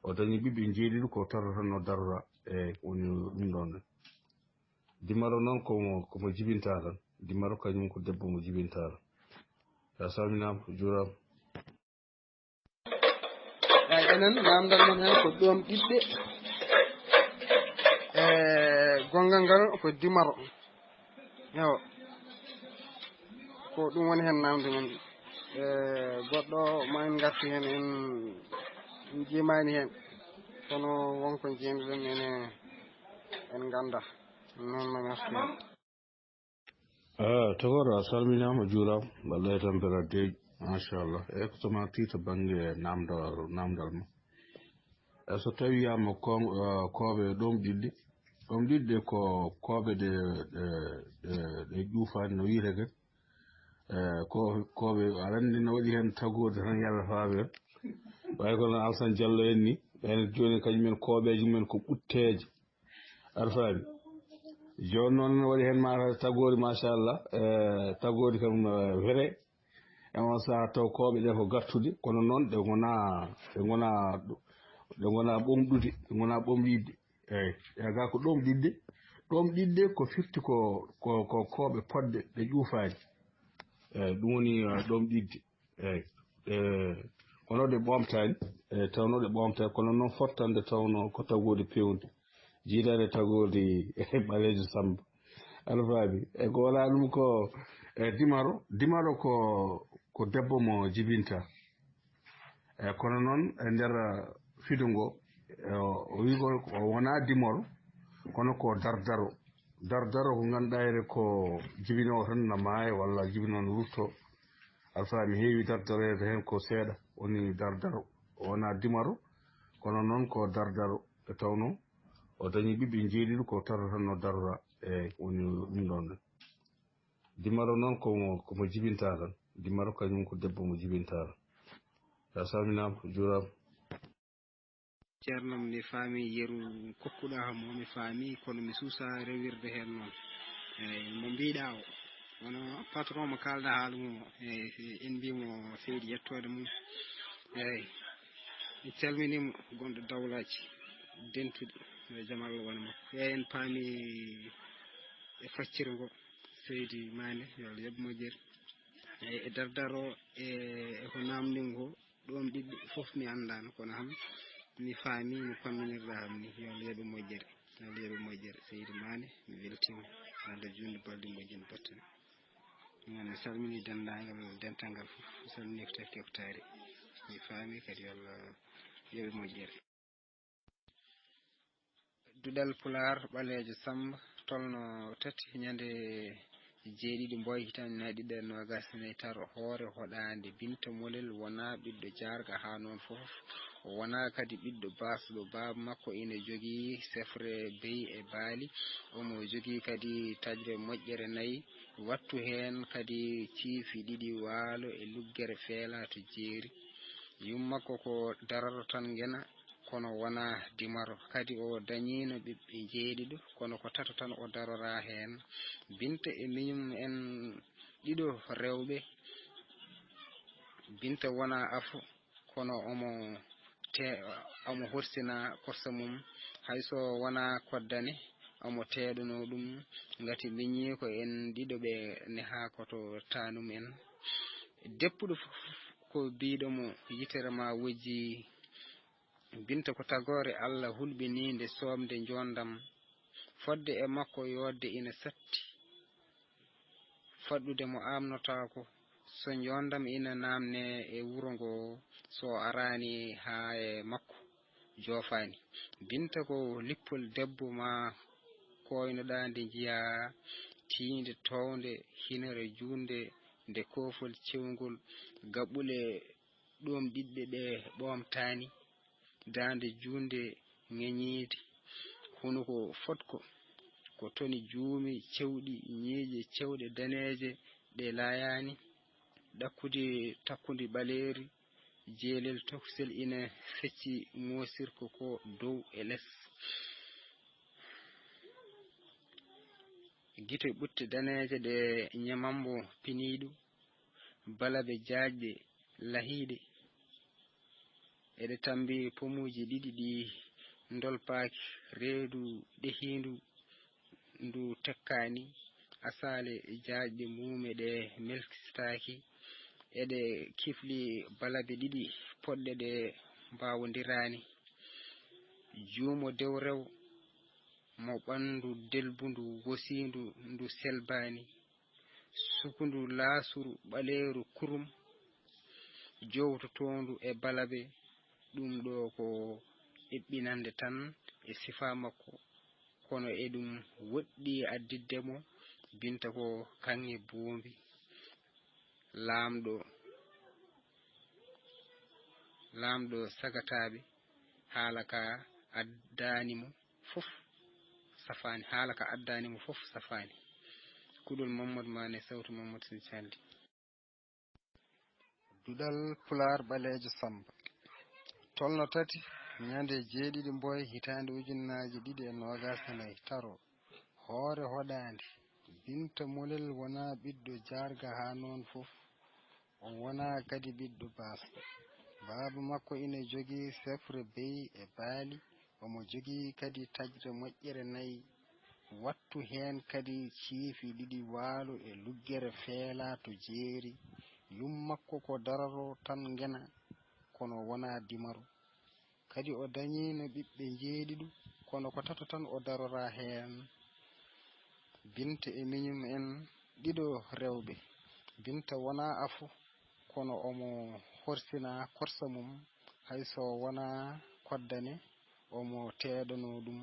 o dañi ɓiɓɓe jeeɗiɗo ko tarra tan no darora e woni ɗum ɗon dimaro noon komo jibinta tan dimaro kañum ko debbo mo jibinta tan a salminama juurama eyi enen namdal men hen ko ɗom ɗiɗɗe e gongal ngal ko dimaro ewa ko ɗum woni hen namde men e goɗɗo ma en garti hen en jimani hen kono wonko jenduɗen ene en ganda noon no garti hen togoro a salminama juurama wallahi tampere deeƴi machallah e ko toma tiita banggue namdal ma e so tawi wiyama kooɓe ɗomɗiɗde ko kooɓe ɗe ƴuufani no wiirete kooɓe aɗa anndi no waɗi hen tagorde tan yalla faaɓe way kono Alassane Diallo en ni ɓen joni kañumen kooɓeje mumen ko ɓutteje aɗa faami joni noon no waɗi hen mata tagori machallah tagori kam vrai e on saaha taw kooɓe ɗe ko gattude kono noon ɗe gona ɓomɗude ɗe gona ɓomɗidde eyyi e ga ko ɗomɗiɗde ko firti ko kooɓe podde ɗe ƴuufani eyyi ɗum woni ɗomɗidde eyyi kono ɗe ɓomtani eyyi tawno ɗe ɓomtani kono noon fottande tawno ko tagode pewdi jiidade tagode ɓalejo Samba aɗa faami e ko wona ɗum ko dimaro ko debbo mo jibinta eyyi kono noon e nder fidu ngo o wi ko wona dimoro kono ko dardaro ko ganduɗa ene ko jibinowo tan no maaya walla jibinowo no rutto aɗa faami heewi dardarede hen ko seeɗa woni dardaro wona dimaro kono noon ko dardaro e tawno o dañi ɓiɓɓe jeeɗiɗo ko tarra tan no darora e woni ɗum ɗon dimaro noon komo jibinta tan dimaro kañum ko debbo mo jibinta tan a salminama juurama ceerno mi faami yeru kokkuɗa mo mi faami kono mi suusa rewirde hen noon eyyi mo mbiɗa o wono patron mo kalda haala mum eyyi en mbimo seydi yettode mum eyyi mi calminimo gonɗo Dawlaji dentuɗo yo jaam Allah wona makko eyyi en paami e faccire ngo seydi Mané yo Allah yoɓ moƴƴere eyyi e dardaro ko namdi ngo ɗom ɗiɗɗi foof mi andano kono ham mi faami no pamminirɗa ham ni yo Allah yoɓe moƴƴere yo Allah yoɓe moƴƴere seydi Mané mi weltima Allah junde balɗe moƴƴina battane noon mi salmini dental ngal foof mi salmini ko taki ko taari mi faami kadi yo Allah yoɓe moƴƴere duɗal Pulaar ɓalejo Samba tolno tati ñande jeeɗiɗi mboya hitande ujunnaje ɗiɗi e nogas e taro hoore hoɗande Binta Molel wona ɓiɗɗo jarga ha noon fof wona kadi ɓiɗɗo basɗo baba makko ina jogii sefre beyi e baali omo jogii kadi tajre moƴƴere 4 wattu heen kadi ciifi 2 waalo e luggere feela to jeeri yummakko ko dararo tan ngena kono wona dimaro kadi o dañino ɓiɓɓe jeeɗiɗo kono ko tato tan o darora heen Binta e miñum en ɗiɗo rewɓe Binta wona afu kono omo horsina korsa mum hayso wona koddane omo teeɗano ɗum ngati miñi ko en ɗiɗo ɓe neha koto tanum en deppuɗo fof ko biiɗo mo yitere ma wojji Binta ko tagore Allah hulɓini nde somde jondam fodde e makko yodde ina satti faɗɗude mo amnotako so jondam ina namne e wuro ngo so arani ha e makko jofani Binta ko lippol debbo ma koynoɗa nde jiya tiinde towde hinere junde nde kofol cewngol gaɓɓule ɗom ɓiɓɓe ɓe ɓomtani dande junde ŋeñiide hono ko fotko ko toni juumi cewɗi ñiije cewɗe daneeje ɗe layani ɗakkude takkude ɓaleeri jeelel toksel ina fecci moosirko ko dow e less gite ɓutte daneeje ɗe ñamambo piniiɗo balaɓe jaajɓe lahiiɗe eɗe tambi pomuji 2 ɗi dolpaaki reedu ɗehindu ndu tekkani asale jaajɓe muume ɗe melkitaaki eɗe kifli balaɓe 2 poɗɗe ɗe mbawondirani juumo dew rew mo ɓandu delbundu wosindu ndu selbani sukundu laasuru ɓaleeru kurum jowtotondu e balaɓe ɗum ɗo ko eɓɓinande tan e sifa makko kono e ɗum woɗɗi addiddemo Binta ko kanŋe boombi laamɗo sagataɓe haala ka addanimo fof safani kuɗol Mamadou Mané sawtu Mamadou Sy Thiandi duɗal Pular ɓaleejo Samba tolno 3 ñande 7 mboya hitande ujunnaje 2 e nogas e 4 taro hoore hoɗande Binta Molel wona ɓiɗɗo jarga ha noon fof o wona kadi ɓiɗɗo basɗo baba makko ina jogii sefre beyi e baali omo jogii kadi tajre moƴƴere 4 wattu heen kadi ciifi 2 waalo e luggere feela to jeeri yummakko ko dararo tan ngena kono wona dimaro kadi o dañino ɓiɓɓe jeeɗiɗo kono ko tato tan o darora heen Binta e miñum en ɗiɗo rewɓe Binta wona afu kono omo horsina korsa mum hayso wona koddane omo teeɗano ɗum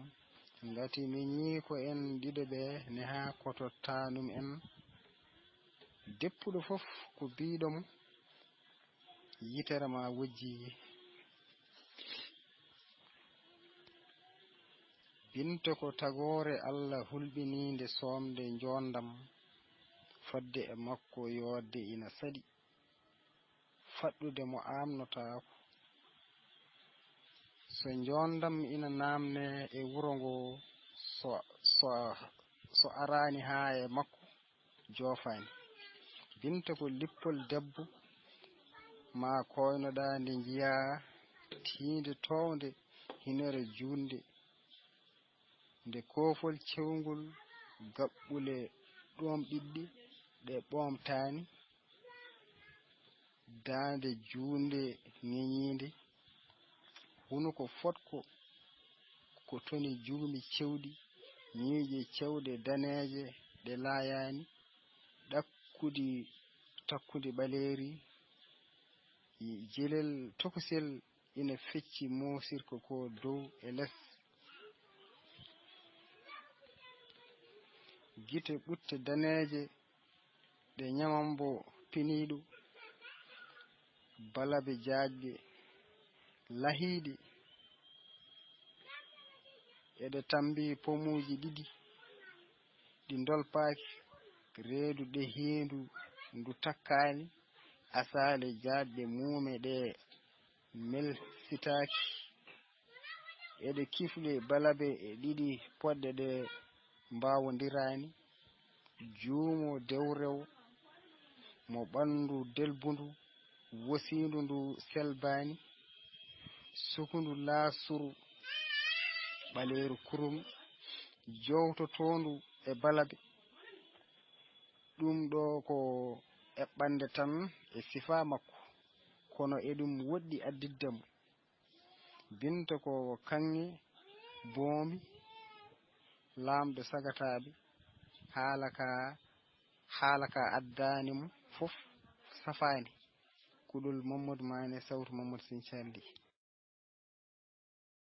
ngati miñi ko en ɗiɗo ɓe neha koto tanum en deppuɗo fof ko biiɗomo yitere ma wojji Binta ko tagore Allah hulɓini nde somde jondam fodde e makko yodde ina saɗi faɗɗude mo amnotako so jondam ina namne e wuro ngo so arani ha e makko jofani Binta ko lippol debbo ma koynoɗa nde jiya tiinde towde hinere junde nde kofol cewngol gaɓɓule ɗom ɓiɗɗi ɗe ɓomtani dande junde ŋeñide huno ko fotko ko toni juumi cewɗi ñiije cewɗe daneeje ɗe layani takkude ɓaleeri jelel tokosel ina fecci moosirko ko dow e less gite ɓutte daneeje ɗe ñamambo piniiɗo balabe jaajɓe lahiiɗe eɗe tambi pomuji ɗiɗi ɗi dolpaaki reedu ɗe hiindu ndu takkaani asaale jaajɓe muume ɗe melsitaaki eɗe kifle balabe e ɗiɗi poɗɗe ɗe mbawondiraani juumo dewrew mo ɓanndu delbundu wosiindu ndu selbaani sukundu laasuru ɓaleeru kurum jowtotondu e balabe ɗum ɗo ko eɓɓande tan e sifa makko kono eɗum woɗɗi addidde mo binta ko kanŋe boomi laamɗo sagataɓe haala ka addani mo fof safaani kuɗol Mamadou Mané sawtu Mamadou Sinthialli